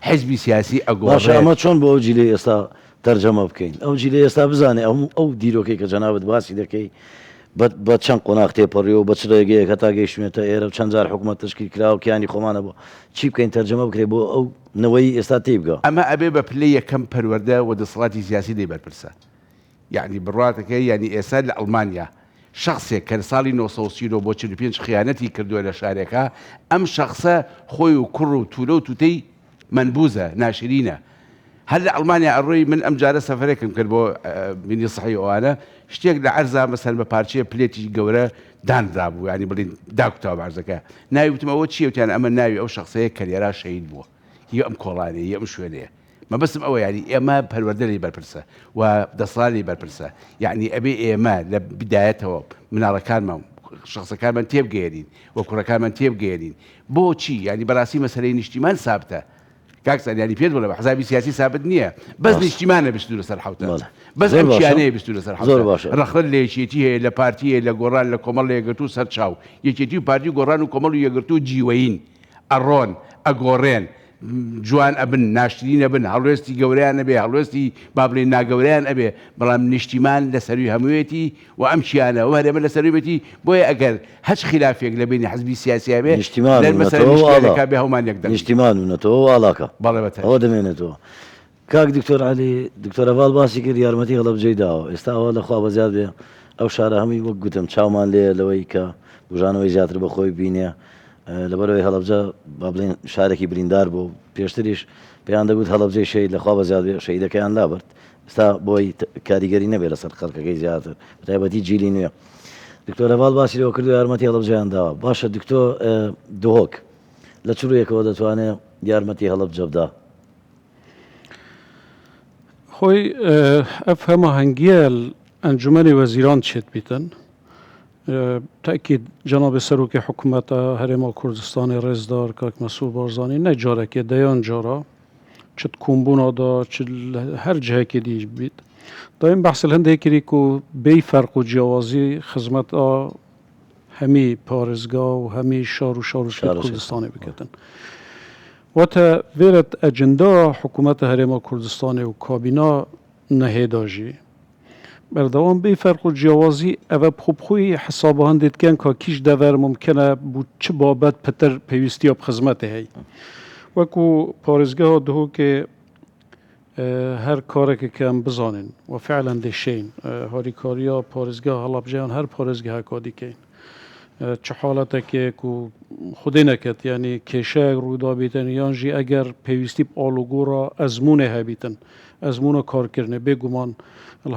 حزبی سیاسی باشە ئەگۆڕێت ئەمە چۆن بۆ ئەو جیلێ ئێستا تەرجەمە بکەین ئەو جیلێ ئێستا بزانێ ئەو دیرۆکەی کە جەنابەت باسی دەکەی بە چەند قۆناغ تێپەڕیەوە بە چ ڕێگەیەک هەتا گەیشتمێتە ئێرە چەند جار حکوومەت تشکیل کراوە و کیانی خۆمانە بۆ چی بکەین تەرجەمە بکرێت بۆ ئەو نەوەی ئێستا تێ بگە ئەمە ئەبێ بە پلەی یەکەم پەروەردە و دەسەڵاتی سیاسی دەی بەرپرسە یعنی بڕاتەکەی ینی ئێستا لە ئەڵمانیا شخصێک کە ساڵی 1930 بۆ 45 خیانەتی کردووە لە شارێکە ئەم شخصە خۆی و کوڕ و تورە و توتەی منبوزە ناشرینە هەر لە ئەڵمانیا ئەڕۆی من ئەم جارە سەفرێکم کرد بۆ بینی سەحی ئەوانە شتێک لە عەرزا مەسەن بە پارچەیە پلێتی گەورە دانرا بوو ینی بڵین داکوتاوە بارزەکە ناویوتم ئەوە چیە وتیان ئەمە ناوی ئەو شخصەیە کە لێرا شەهید بووە هی ئەم کۆڵانەیە ئەم شوێنەیە مەبەستم ئەوە ینی ئێمە پەروەردەی بەرپرسە و دەسەڵاتی بەرپرسە یعنی ئەبێ ئێمە لە بدایەتەوە مناڵەکانمان شخصەکانمان تێبگەێنین و کوڕەکانمان تێبگەێنین بۆچی ینی بەڕاستی مەسەلەی نیشتیمان سابتە کاکسان ینی پێت بڵێ حزابی سیاسی سابت نییە بەس نیشتیمانە بستو لەسەر حوتە بەس ئەم چیانەیە بستو لەسەر حوتە ڕەخت لە یەکێتی هەیە لە پارتیە لە گۆڕان لە کۆمەڵ لە یەکگرتوو سەر چاو یەکێتی و پارتی گۆڕان و کۆمەڵ و یەکگرتوو جیوەین ئەڕۆن ئەگۆڕێن جوان ئەبن ناشرین ئەبن هەڵوێستی گەورەیان ئەبێ هەڵوێستی با بڵێن ناگەورەیان ئەبێ بەڵام نیشتیمان لە سەروی هەموویەتی و ئەم چیانە و هەرێمە لە سەرویەتی بۆیە ئەگەر هەچ خلافێک لە بینی حزبی سیاسیە بێ نیشتیمانەکە بێ هەمان یەکدەنگ نیشتیمانونەتەوە ئاڵاکە ئەوە دەمێنێتەوە کاک دکتۆر عەلی دکتۆر ڤاڵ باسی کرد یارمەتی هەڵەبجەی داوە ئێستا ئەوە لەخوا بەزیاد بێ ئەو شارە هەمووی وەک گوتم چاومان لێ لەوەی کە بژانەوەی زیاتر بەخۆی بینێ لەبەرەوەی هەڵەبجە با بڵێن شارێکی بریندار بوو پێشتریش پێیان دەگوت هەڵەبجەی شەید لەخوا بەزیاد بێ شەیدەکەیان لابرد ئێستا بۆی کاریگەری نەبێت لەسەر خەڵکەکەی زیاتر بەتایبەتی جیلی نوێ دکتۆر ڤاڵ باسی لەوە کردو یارمەتی هەڵەبجەیان داوە باشە دکتۆر دهۆک لە چ ڕوویەکەوە دەتوانێت یارمەتی هەڵەبجە بدا خۆی ئەف هەماهەنگیە ئەنجومەنی وەزیران چێت بیتن تاکید جناب سەرۆکی حکوومەتە هەرێما کوردستانی ڕێزدار کاک مەسوود بارزانی نەک جارێکێ دەیان جارە چت کومبوونەدا چ هەر جهەیەکی دیش بیت دایم بەحسل هەندێکی و بێی فەرق و جیاوازی خزمەتە هەمی پارێزگا و هەمی شار و کوردستانی بکەتن واتە وێرت ئەجندا حکوومەتە هەرێما کوردستانی و کابینا نەهێداژی بەردەوام بێ فەرق و جیاوازی ئەوە بخۆی حسابەهان دێتکەن کا کیش دەڤەر ممکنە بوو چ بابەت پتر پێویستی ئەو خزمەتە هەی وەکو پارێزگەها دهۆکێ هەر کارێکە کە ئەم بزانین و فعلەن دێشین هاریکاریە پارێزگا هەڵەبجەیان هەر پارێزگەها کادیکەین چه حالەتێکێک و خودی نەکەت ینی کێشەیەک ڕوودا بیتن یانژی ئەگەر پێویستی ئاڵوگۆڕە ئەزمونێ هەبیتن ئەزمونە کارکردنێ بێگومان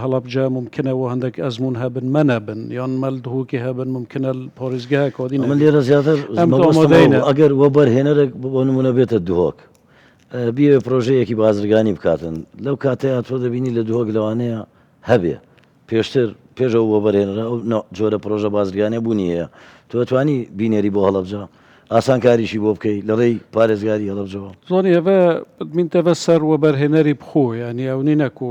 هەڵەبجە ممکنەوە هەندێک ئەزمون هەبن مەنەبن یان مەل دهۆکی هەبن ممکنە پارێزگەها کادین من لێرە زیاتر ئەگەر وە بەرهێنەرێک بۆ نمونە بێتە دهۆک بیێ پرۆژەیەکی بازرگانی بکاتن لەو کاتەیە تۆ دەبینی لە دهۆک لەوانەیە هەبێ پێشتر پێشەوە بۆ بەرهێنرا ئەو جۆرە پرۆژە بازرگانیە بوونی هەیە تۆ دەتوانی بینێری بۆ هەڵەبجە ئاسانکاریشی بۆ بکەیت لەڕێی پارێزگاری هەڵەبجەوە. زۆنی ئەvە بمینتەvە سەر وەبەرهێنەری بخۆ ینی ئەوی نەکو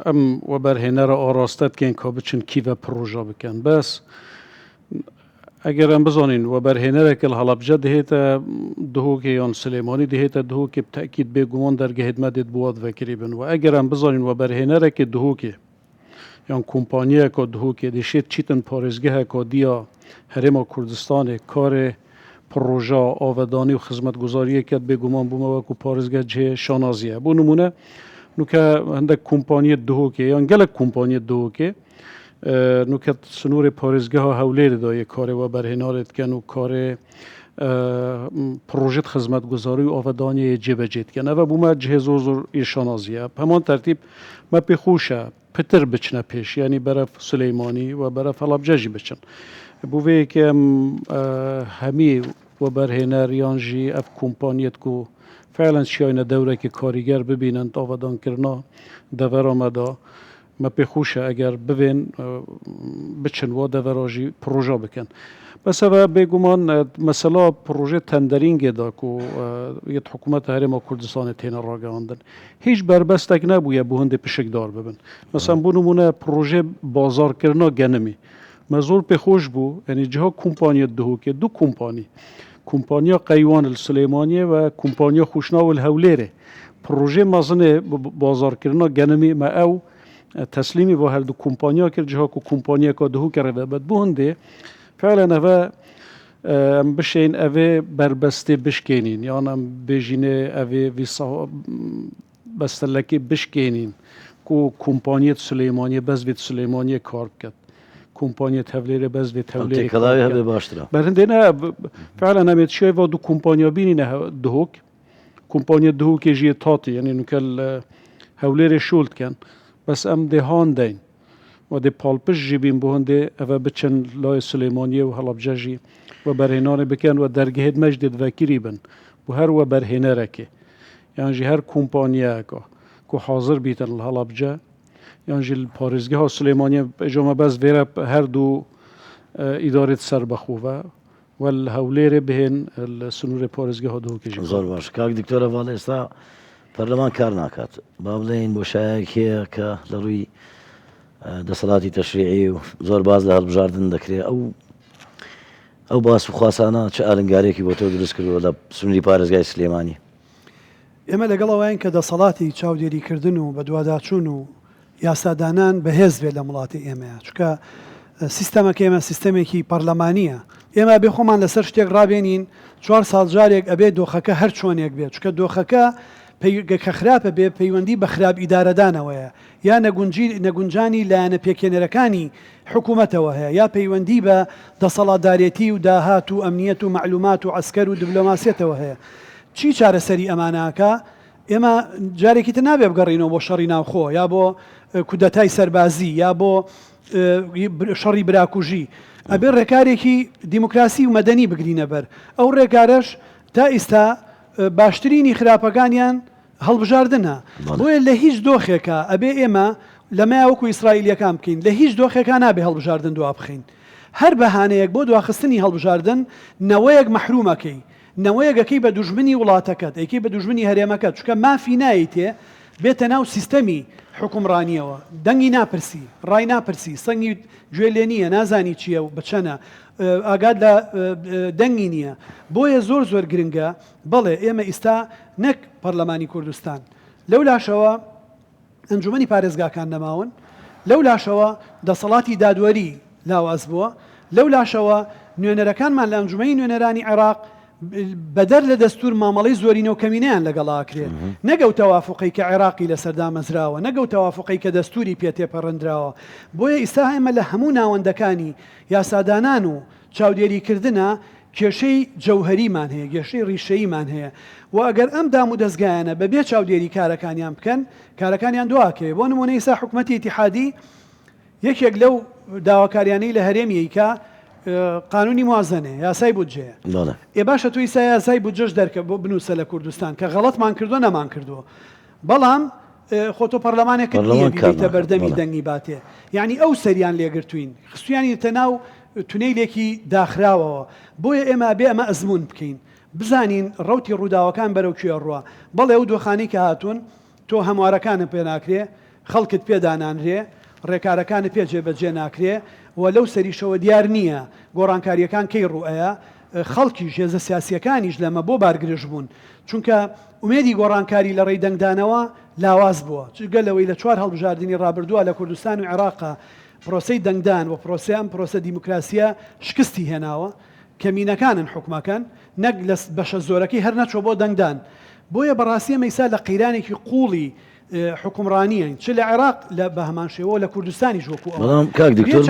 ئەم وەبەرهێنەرە ئاڕاستەتکەین کە بچن کیڤە پرۆژە بکەن بەس ئەگەر ئەم بزانین وەبەرهێنەرێکە لە هەڵەبجە دەهێتە دهۆکێ یان سلێمانی دەهێتە دهۆکێ بتەکید بێگومان دەرگە خدمەتێت بۆ دەکری بن و ئەگەر ئەم بزانین وەبەرهێنەرێکی دهۆکێ یان کۆمپانیەکە دهۆکێ دەشێت چیتن پارێزگەهەکە دیە هەرێما کوردستانێ کارێ پرۆژە ئاوەدانی و خزمەتگوزاریەکەت بێگومان بوومەوەکو پارێزگە جێ شانازیە بۆ نمونە نوکە هەندێک کۆمپانیە دهۆکێ یان گەلک کۆمپانیە دهۆکێ نوکە سنووری پارێزگەها هەولێرەدایە کارێ وەبەرهێنارێتکەن و کارێ پرۆژێت خزمەتگوزاری و ئاوەدانیە جێبەجێتکەن ئەvە بوومە جهێ زۆر زۆر ئێشانازیە هەمان تەرتیب مە پێخۆشە پتر بچنە پێش ینی بەرەف سلەیمانی و بەرەف هەڵەبجەژی بچن بووەیەکێم هەمی وەبەرهێنەر یانژی ئەف کۆمپانیەت و فعلەن شیاینە دەورێکی کاریگەر ببینن ئاوەدانکردنا دەڤەرامەدا مە پێخۆشە ئەگەر ببێن بچن وە دەڤەراژی پرۆژە بکەن بەسەوە بێگومان مەسەلا پرۆژێ تەندەرینگێدا و یەت حکوومەت هەرێما کوردستانی تێنە ڕاگەاندن هیچ بربەستێک نەبووە بۆ هەندێک پشکدار ببن مەسەن بۆ نمونە پرۆژێ بازارکردنا گەنمی مە زۆر پێخۆش بوو ئەنی جها کۆمپانیە دهۆکێ دوو کۆمپانیا قەیوان سلێمانیە و کۆمپانیا خوشناوە هەولێرێ پرۆژێ مەزنێ بازارکردنا گەنمی مە ئەو تەسلیمی بۆ هەردوو کۆمپانیا کرد جها و کۆمپانیەکە دهۆکە ڕێبەت بۆ هەندێ فعلا ئەvە ئەم بشین ئەvێ بربەستێ بشکێنین یان ئەم بێژینێ ئەvێ بەستەلەکی بشکێنین و کۆمپانیەت سلێمانیە بەزبێت سلێمانیە کار بکات کۆمپانیەت هەولێرە بەزبێت هەولێر هەبێ باشترە بەرهندێنە فعلا ئەمێت شێڤ دوو کۆمپانیا بینینە دهۆک کۆمپانیە دهۆکێژیە تاتی یعنی نوکە هەولێرێ شولتکەن بەس ئەم دێهان دەین و دێ پاڵپش ژی بین بۆ هەندێ ئەvە بچن لای سلێمانیە و هەڵەبجەژی وەبەرهێنانێ بکەن و دەرگەهێت مەش دێت ڤەکیری بن بۆ هەر وەبەرهێنەرێکێ یانژی هەر کۆمپانیەکە کو حاضر بیتن لە هەڵەبجە یانژی پارێزگەها سلێمانیە ئەجۆمە بەس vێرە هەردوو ئیدارێت سەر بەخۆڤە و هەولێرێ بهێن سنووری پارێزگەها دهۆکێژی زۆر باش کاک دکتۆرە ڤاڵ ئێستا پەرلەمان کار ناکات با بڵێین بۆ شایەکەیە کە لە ڕووی دەسەڵاتی تەشریعی و زۆر باز لە هەڵبژاردن دەکرێت ئەو باس و خواسانە چه ئالنگارێکی بۆ تۆ دروست کردووە لە سنووری پارێزگای سلێمانی ئێمە لەگەڵەوەیان کە دەسەڵاتی چاودێریکردن و بە دوواداچوون و یاسادانان بەهێز بێت لە وڵاتی ئێمەیە چکە سیستەمەکە ئێمە سیستەمێکی پەرلەمانیە ئێمە بێ خۆمان لەسەر شتێک ڕابێنین 4 ساڵ جارێک ئەبێ دۆخەکە هەر چۆنێک بێت چکە دۆخەکە کە خراپە بێ پەیوەندی بە خراپ ئیدارەدانەوەیە یا نەگونجانی لایەنە پێکێنەرەکانی حکوومەتەوە هەیە یا پەیوەندی بە دەسەڵاتدارێتی و داهات و ئەمنیەت و معلومات و عسکەر و دیبلۆماسیەتەوە هەیە چی چارەسەری ئەمانەکە ئێمە جارێکی تر نابێ بگەڕینەوە بۆ شەڕی ناوخۆ یا بۆ کودەتای سەربازی یا بۆ شەڕی براکوژی ئەبێ ڕێکارێکی دیموکراسی و مەدەنی بگرینە بەر ئەو ڕێکارەش تا ئێستا باشترینی خراپەکانیان هەڵبژاردنە بۆیە لە هیچ دۆخێکە ئەبێ ئێمە لەمایوەکو ئیسرائیلیەکان بکەین لە هیچ دۆخێکە نابێ هەڵبژاردن دوا بخەین هەر بەهانەیەک بۆ دواخستنی هەڵبژاردن نەوەیەک مەحرومەکەی نەوەیەکەکەی بە دوژمنی وڵاتەکەت ئەیکەی بە دوژمنی هەرێمەکەت چکە مافی نایتێ بێتە ناو سیستەمی حکومڕانیەوە دەنگی ناپرسی ڕای ناپرسی سەنگی گوێ لێ نییە نازانی چییە و بچەنە ئاگاد لە دەنگی نییە بۆیە زۆر زۆر گرنگە بەڵێ ئێمە ئێستا نەک پەرلەمانی کوردستان لەو لاشەوە ئەنجومەنی پارێزگاکان نەماون لەو لاشەوە دەسەڵاتی دادوەری لاواز بووە لەو لاشەوە نوێنەرەکانمان لە ئەنجومەی نوێنەرانی عێراق بەدەر لە دەستور مامەڵی زۆرینەوە کەمینیان لەگەڵاکرێت نەگەو تەوافقی کە عێراقی لە سەردامەزراوە نەگەو تەوافقی کە دەستوری پێ تێپەڕەندراوە بۆیە ئێستا ئێمە لە هەموو ناوەندەکانی یاسادانان و چاودێریکردنە کێشەی جەوهەریمان هەیە گێشەی ڕیشەییمان هەیە و ئەگەر ئەم دام و دەستگایانە بەبێ چاودێری کارەکانیان بکەن کارەکانیان دواکەوێت بۆ نمونە ئێستا حکوومەتی ئیتیحادی یەکێک لەو داواکاریانەی لە هەرێمیەکە قانونی موازنێ یاسای بودجێ ئێ باشە توی ئیسا یاسای بودجەش دەرکە بۆ بنووسە لە کوردستان کە غەڵەتمان کردووە نەمان کردووە بەڵام خۆتۆ پەرلەمانێکت نییە بیتە بەردەمی دەنگی باتێ یعنی ئەو سەریان لێگرتوین خستویانی تەناو تونەیلێکی داخراوەوە بۆیە ئێمە بێ ئەمە ئەزمون بکەین بزانین ڕوتی ڕووداوەکان بەرەو کوێ ڕوە بەڵێ ئەو دۆخانەی کە هاتوون تۆ هەموارەکانت پێ ناکرێ خەڵکت پێدانانرێ ڕێکارەکانت پێ جێبەجێ ناکرێ و لەو سەریشەوە دیار نییە گۆڕانکاریەکان کەی ڕوئەیە خەڵکی ژێزە سیاسیەکانیش لەمە بۆ بارگرش بوون چونکە ئومێدی گۆڕانکاری لە ڕێی دەنگدانەوە لاواز بووە گەلەوەی لە 4 هەڵبژاردننی ڕابردووە لە کوردستان و عێراقا پرۆسەی دەنگدان و پرۆسیان پرۆسە دیموکراسیە شکستی هێناوە کەمینەکانن حکومەکەن نەک لە بەشە زۆرەکەی هەر نەچۆ بۆ دەنگدان بۆیە بەڕاستی مەیسا لە قەیرانێکی قوڵی حکومڕانیە چ لە عێراق لە بە هەمان شێوە لە کوردستانیش وەکو بەڵام کاک دکتۆر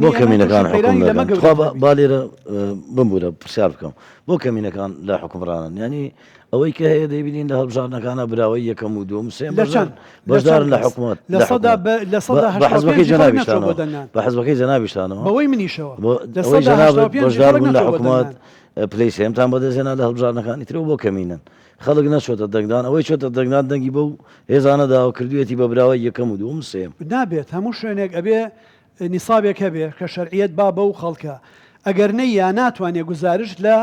بۆ کەمینەکان حکوم با لێرە بمبورە پرسیار بکەم بۆ کەمینەکان لە حکومڕانن ینی ئەوەی کە هەیە دەیبینین لە هەڵبژارنەکانە براوەی یەکەم و دوم سێم بەشدارن لە حکوومەت بە حەزبەکەی جەنابیشتانەوە بە حەزبەکەی جەنابیشتانەوە بەوەی منیشەوە بەشدار بوون لە حکوومەت پلەی سێمتان بەدەستێنا لە هەڵبژارنەکانی ترەوە بۆ کەمینن خەڵک نەچۆتە دەنگدان ئەوەی چۆتە دەنگدان دەنگی بەو هێزانەداوە کردوێتی بە براوە یەکەم و دوم سێم نابێت هەموو شوێنێک ئەبێ نیسابێک هەبێ کە شەرعیەت با بەو خەڵکە ئەگەر نەیە ناتوانێت گزارش لە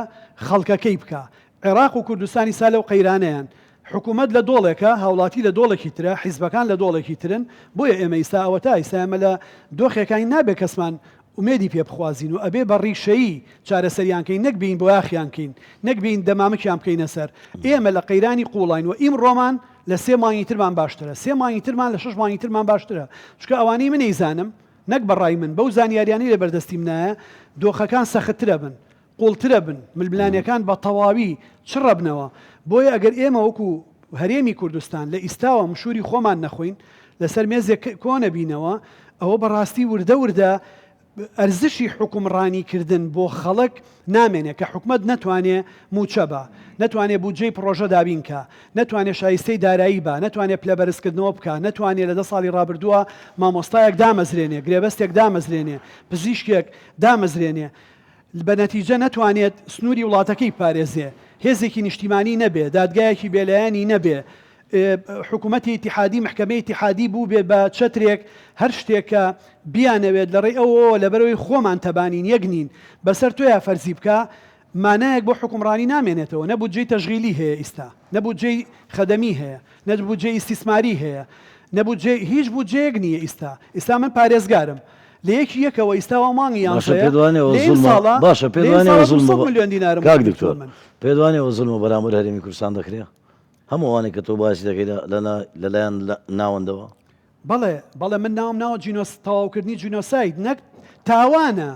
خەڵکەکەی بکە عێراق و کوردستانی سا لەو قەیرانەیان حکوومەت لە دۆڵێکە هاوڵاتی لە دۆڵێکی ترە حیزبەکان لە دۆڵێکی ترن بۆیە ئێمە ئیستا ئەوە تا ئیستا ئەمە لە دۆخێکانی نابێت کەسمان ومێدی پێ بخوازین و ئەبێ بە ڕیشەیی چارەسەریانکەین نەک بین بۆ یاخیانکەین نەک بین دەمامکیان بکەینە سەر ئێمە لە قەیرانی قوڵین و ئیم ڕۆمان لە 3 مانگی ترمان باشترە 3 مانگی ترمان لە 6 مانگی ترمان باشترە چکە ئەوانەی من نەیزانم نەک بەڕای من بەو زانیاریانی لە بەردەستی منایە دۆخەکان سەختترە بن قوڵترە بن ململانیەکان بە تەواوی چڕە بنەوە بۆیە ئەگەر ئێمە وەکو هەرێمی کوردستان لە ئیستاوە مشوری خۆمان نەخۆین لەسەر مێزێک کۆنە بینەوە ئەوە بەڕاستی وردە وردە ئەرزشی حکومڕانیکردن بۆ خەڵک نامێنێت کە حکومت نەتوانێت موچە بە نەتوانێت بودجەی پرۆژە دابین کە نەتوانێت شایستەی دارایی بە نەتوانێت پلەبەرزکردنەوە بکە نەتوانێت لە 10 ساڵی ڕابردووە مامۆستایەک دامەزرێنێ گرێبەستێک دامەزرێنێ پزیشکێک دامەزرێنێ بە نەتیجە نەتوانێت سنووری وڵاتەکەی پارێزێ هێزێکی نیشتیمانی نەبێ دادگایەکی بێلایانی نەبێ حکوومەتی اتحادی محکمەی اتحادی بوو بێ بە چەترێک هەر شتێکە بیانەوێت لە ڕێی ئەوە لە بەرەوەی خۆمان تەبانین یەکنین بەسەر تۆیە فەرزی بکە مانایەک بۆ حکومڕانی نامێنێتەوە نەبوو جێی تەژغیلی هەیە ئیستا نەبوو جێی خەدەمی هەیە نەبوو جێی ئیسیسماری هەیە نەبوو هیچ بوو جێیەک نییە ئیستا من پارێزگارم لە یەکی یەکەوە ئیستاوە مانگی باشە پێدوانێەوە زڵم و بەرامبەر هەرێمی کوردستان دەکرێت هەموو ئەوانێک کە تۆ باسی دەکەی لەلایەن ناوەندەوە بەڵێ من ناوم ناوە تەواوکردنی جینۆساید نەک تاوانە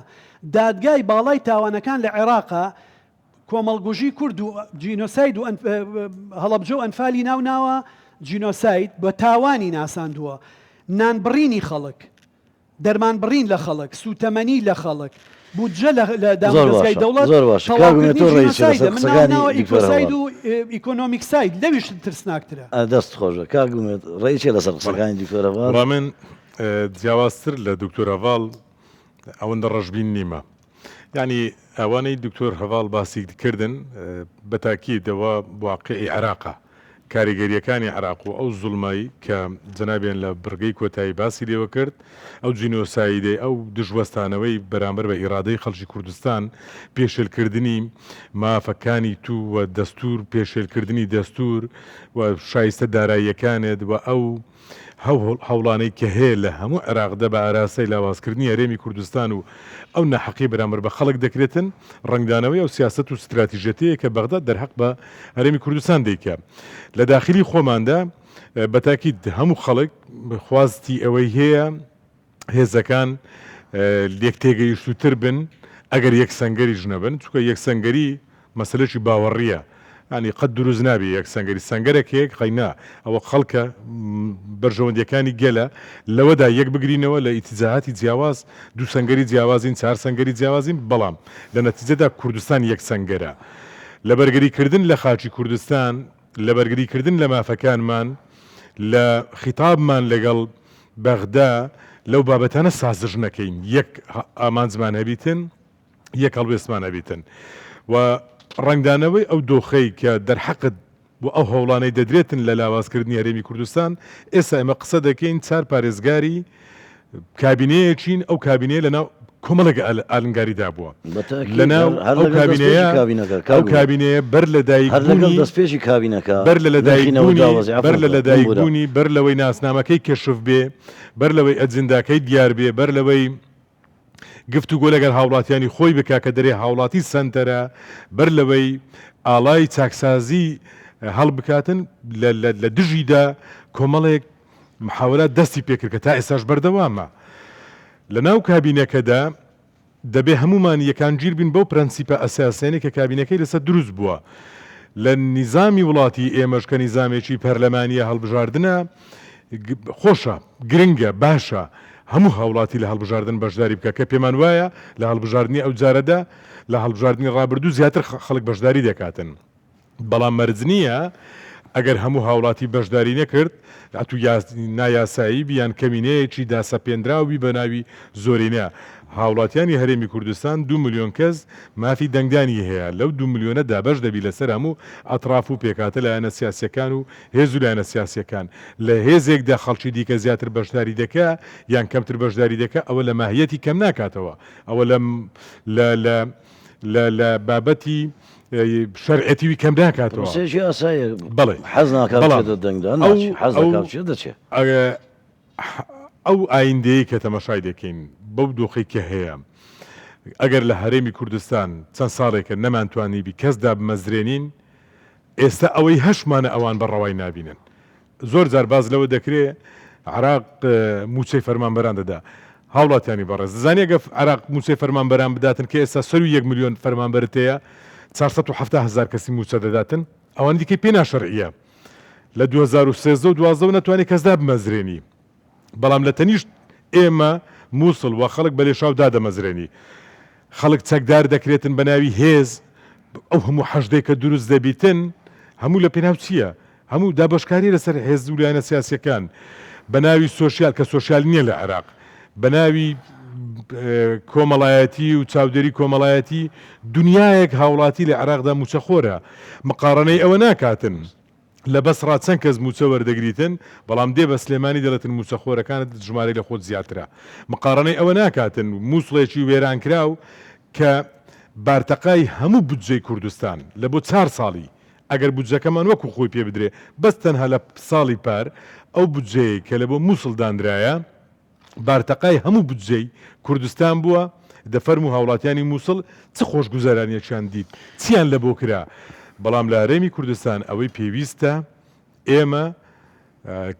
دادگای باڵای تاوانەکان لە عێراقا کۆمەڵگوژی کورد و جینۆساید و هەڵەبجە و ئەنفالی ناوناوە جینۆساید بە تاوانی ناساندووە نانبڕینی خەڵک دەرمان بڕین لە خەڵک سوتەمەنی لە خەڵک بودجە لە دامەزگای دەوڵەت ئیکۆساید و ئیکۆنۆمیک ساید لەویش ترسناکترە دەست خۆشە کاگومێت ڕێیچێ لەسەر قسەکانی دیکتۆرەڤال من جیاوازتر لە دکتۆر هەڤاڵ ئەوەندە ڕەشبین نیمە یعنی ئەوانەی دکتۆر هەڤاڵ باسی کردن بەتاکیدەوە واقعی عێراقا کاریگەریەکانی عێراق و ئەو زوڵمایی کە جەنابێن لە بڕگەی کۆتایی باسی لێوە کرد ئەو جینۆسایدەی ئەو دژوەستانەوەی بەرامبەر بە ئیرادەی خەڵکی کوردستان پێشێلکردنی مافەکانی تو و دەستور پێشێلکردنی دەستور و شایستە داراییەکانێت و ئەو هەوڵانەی کە هەیە لە هەموو عێراقدا بە ئاراسای لاوازکردنی هەرێمی کوردستان و ئەو نەحەقی بەرامبەر بە خەڵک دەکرێتن ڕنگدانەوەی ئەو سیاست و استراتیژەتەیە کە بەغداد دەرحەق بە هەرێمی کوردستان دەیکە لە داخلی خۆماندا بەتاکید هەموو خەڵک خوازتی ئەوەی هەیە هێزەکان لێکتێگەیشتوتر بن ئەگەر یەکسەنگەری ژنەبن چونکە یەکسەنگەری مەسەلەی باوەڕیە ینی قەت دروست نابێ یەکسەنگەری سەنگەرێکێک خەینا ئەوە خەڵکە بەرژەوەندەکانی گەلە لەوەدا یەک بگرینەوە لە ئیتیجاهاتی جیاواز دوو سەنگەری جیاوازین چهار سەنگەری جیاوازین بەڵام لە نەتیجەدا کوردستان یەکسەنگەرە لە بەرگریکردن لە خاچی کوردستان لە بەرگریکردن لە مافەکانمان لە خیتابمان لەگەڵ بەغدا لەو بابەتانە سازش نەکەین یەک ئامانجمان هەبیتن یەک هەڵوێستمان هەبیتن و ڕنگدانەوەی ئەو دۆخەی کە دەرحەقت بۆ ئەو هەوڵانەی دەدرێتن لە لاوازکردنی هەرێمی کوردستان ئێستا ئێمە قسە دەکەین چار پارێزگاری کابینەیەکین ئەو کابینەیە لەناو کۆمەڵێک ئالنگاریدا بووە بەتاکید لەناو هەر ئەو لەگەڵ کابینەیە کابینەکە ئەو کابینەیە بەر لە هەر لەگەڵ دایکبوونی دەستپێشی کابینەکە بەر لە لەدایکبوونی بەر لە بوونی لەدایکبوونی بەر لەوەی ناسنامەکەی کەشف بێ بەر لەوەی ئەجنداکەی دیار بێ بەر لەوەی گفتوگۆ لەگەر هاوڵاتیانی خۆی بکا کە دەرێ هاوڵاتی سنتەرە بەر لەوەی ئاڵای چاکسازی هەڵ بکاتن لە دژیدا کۆمەڵێک محاولات دەستی پێکرد کە تا ئێستاش بەردەوامە لە ناو کابینەکەدا دەبێ هەمومان یەکان گیر بین بەو پرەنسیپە ئەساسیانەی کە کابینەکەی لەسەر دروست بووە لە نیزامی وڵاتی ئێمەش کە نیزامێکی پەرلەمانیە هەڵبژاردنە خۆشە گرنگە باشە هەموو هاوڵاتی لە هەڵبژاردن بەشداری بکە کە پێمان وایە لە هەڵبژاردننی ئەو جارەدا لە هەڵبژاردننی ڕابردوو زیاتر خەڵک بەشداری دەکاتن بەڵام مەرج نییە ئەگەر هەموو هاوڵاتی بەشداری نەکرد ئەتو نایاسایی بیان کەمینەیەکی داسەپێنراوی بە ناوی زۆرینە هاوڵاتیانی هەرێمی کوردستان 2 ملیۆن کەس مافی دەنگدانی هەیە لەو 2 ملیۆنە دابەش دەبی لەسەر هەموو ئەطراف و پێکاتە لایەنە سیاسیەکان و هێز و لایەنە سیاسیەکان لە هێزێکدا خەڵکی دیکە زیاتر بەشداری دەکە یان کەمتر بەشداری دەکە ئەوە لە ماهیەتی کەم ناکاتەوە ئەوە لە بابەتی شەرعەتیوی کەم ناکاتەوە سێژی ئاسایە بەڵێ حەز ناکات دەنگدان حەز ناکات دەچێت ئەو ئایندەیە کە تەمەشای دەکەین بەو دۆخی کە هەیە ئەگەر لە هەرێمی کوردستان چەند ساڵێکە نەمانتوانی بی کەسدا بمەزرێنین ئێستا ئەوەی هەشمانە ئەوان بەڕەوای نابینن زۆر جار باز لەوە دەکرێت عراق موچەی فەرمانبەران دەدا هاوڵاتیانی بەڕێز زانێگە عراق موچەی فەرمانبەران بداتن کە ئێستا 1 ملیۆن فەرمانبەرت هەیە 470,000 کەسی موچە دەداتن ئەوان دیکەی پێ ناشەرعیە لە 2013 و 2012 نەتوانێت کەسدا بمەزرێنی بەڵام لە تەنیشت ئێمە مووسڵ و خەڵک بە لێشاو دادەمەزرێنی خەڵک چەکدار دەکرێتن بە ناوی هێز ئەو هەموو حەشدەی کە دروست دەبیتن هەموو لە پێناو چییە؟ هەموو دابەشکاری لەسەر هێز و لایەنە سیاسیەکان بە ناوی سۆشیال کە سۆشیال نییە لە عێراق بە ناوی کۆمەڵایەتی و چاودێری کۆمەڵایەتی دنیایەک هاوڵاتی لە عێراقدا موچەخۆرە مقارنەی ئەوە ناکاتن لە بەسڕا چەند کەس موچە وەردەگریتن بەڵام دێ بە سلێمانی دەڵێتن موچەخۆرەکانت ژمارەی لە خۆت زیاترە مقارنەی ئەوە ناکاتن مووسڵێکی وێرانکراو کە بارتەقای هەموو بودجەی کوردستان لە بۆ 4 ساڵی ئەگەر بودجەکەمان وەکو خۆی پێ بدرێ بەس تەنها لە ساڵی پار ئەو بودجەیە کە لە بۆ مووسڵ دانرایە بارتەقای هەموو بودجەی کوردستان بووە دەفەرمو هاوڵاتیانی مووسڵ چ خۆش گوزارانیەکیان دیت چیان لە بۆ کرا بەڵام لە هەرێمی کوردستان ئەوەی پێویستە ئێمە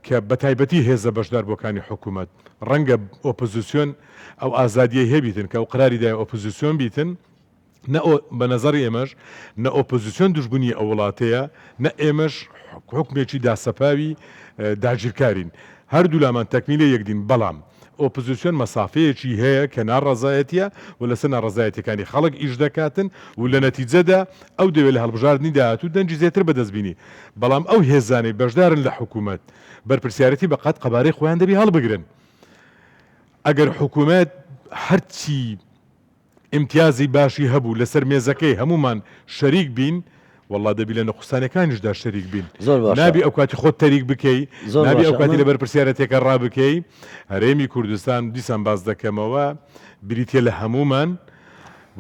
کە بە تایبەتی هێزە بەشدار بۆکانی حکوومەت ڕەنگە ئۆپۆزیسیۆن ئەو ئازادیە هەبیتن کە ئەو قراری دای ئۆپۆزیسیۆن بیتن بە نەزەر ئێمەش نە ئۆپۆزیسیۆن دژبوونی ئەو وڵاتەیە نە ئێمەش حکومێکی داسەپاوی داگیرکارین هەردوو لامان تەکمیلە یەکدین بەڵام ئۆپۆزیسیۆن مەسافەیەکی هەیە کە ناڕەزایەتیە و لەسەر ناڕەزایەتەکانی خەڵک ئیش دەکاتن و لە نەتیجەدا ئەو دەوێت لە هەڵبژاردننی داهاتوو دەنجی زیاتر بەدەستبینی بەڵام ئەو هێزانەی بەشدارن لە حکوومەت بەرپرسیارەتی بەقەت قەبارەی خۆیان دەبی هەڵبگرن ئەگەر حکوومەت هەرچی امتیازی باشی هەبوو لەسەر مێزەکەی هەمومان شەریک بین والله دەبی لە نەخستانەکانیشدا شەریک بین نابی ئەو کاتی خۆت تەریک بکەی نابی ئەو کاتی لە بەرپرسیارەتێکە ڕابکەی هەرێمی کوردستان دیسان باز دەکەمەوە بریتە لە هەمومان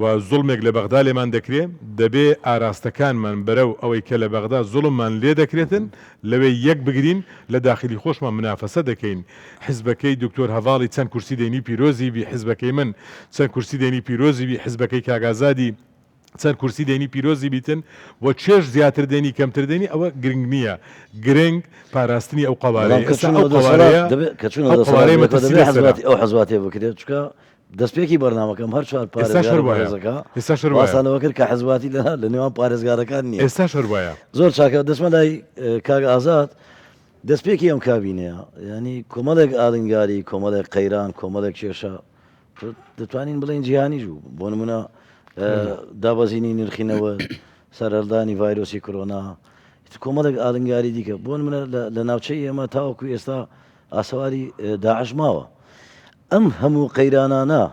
و زوڵمێک لە بەغدا لێمان دەکرێت دەبێ ئاراستەکانمان بەرەو ئەوەی کە لە بەغدا زوڵممان لێ دەکرێتن لەوێ یەک بگرین لە داخلی خۆشمان منافەسە دەکەین حیزبەکەی دکتۆر هەڤاڵی چەند کورسی دەینی پیرۆزی بی حیزبەکەی من چەند کورسی دەینی پیرۆزی بی حیزبەکەی کاگازادی چەند کورسی دێنی پیرۆزی بیتن و چێژ زیاتر دێنی کەمتر دێنی ئەوە گرنگ نییە گرنگ پاراستنی ئەو قەوارەیە ئەو حەزواتێ بکرێت چکە دەستپێکی بەرنامەکەم هەر چوار پارێزەکە کرد کە حەزواتی لە نێوان پارێزگارەکان نیە ئێستا شەروایە زۆر چاکە دەستمە لای کاگ ئازاد دەستپێکی ئەم کابینەیە ینی کۆمەڵێک ئاڵنگاری کۆمەڵێک قەیران کۆمەڵێک کێشە دەتوانین بڵێن جیهانی ژوو بۆ نمونە دابەزینی نرخینەوە سەرهەڵدانی ڤایرۆسی کۆرۆنا کۆمەڵێک ئاڵنگاری دیکە بۆ منە لە ناوچەی ئێمە تاوەکو ئێستا ئاسەواری داعش ماوە ئەم هەموو قەیرانانە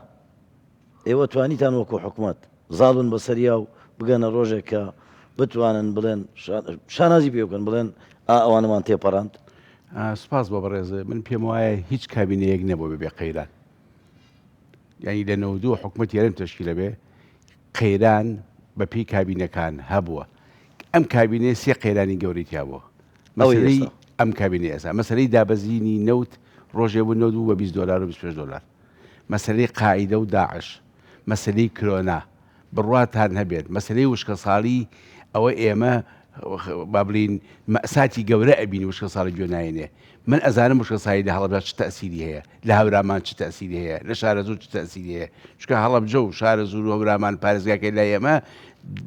ئێوە توانیتان وەکو حکوومەت زاڵون بەسەریا و بگەنە ڕۆژێک کە بتوانن بڵێن شانازی پێ بکەن بڵێن ئەوانەمان تێپەڕاند سپاس بۆ بەڕێزە من پێم وایە هیچ کابینەیەک نەبوو بێ قەیران یعنی لە 92 حکوومەت یارم تشکیلە بێ قەیران بە پێی کابینەکان هەبووە ئەم کابینێ سێ قەیرانی گەورەیتیا بووە مەسەلەی ئەم کابینێ ئێستا مەسەلەی دابەزینی نەوت ڕۆژێ بوو نەوت بوو بە $20 و $25 مەسەلەی قاعیدە و داعش مەسەلەی کرۆنا بڕواتان هەبێت مەسەلەی وشکە ساڵی ئەوە ئێمە با بڵین مەساتی گەورە ئەبین وشکە ساڵی گوێناینێ من ئەزانم وشکە ساڵی لە هەڵەبجە چ تەسیری هەیە لە هەورامان چ تەسیری هەیە لە شارە زوور چ تەسیری هەیە چکە هەڵەبجە و شارە زوور و هەورامان پارێزگاکەی لای ئێمە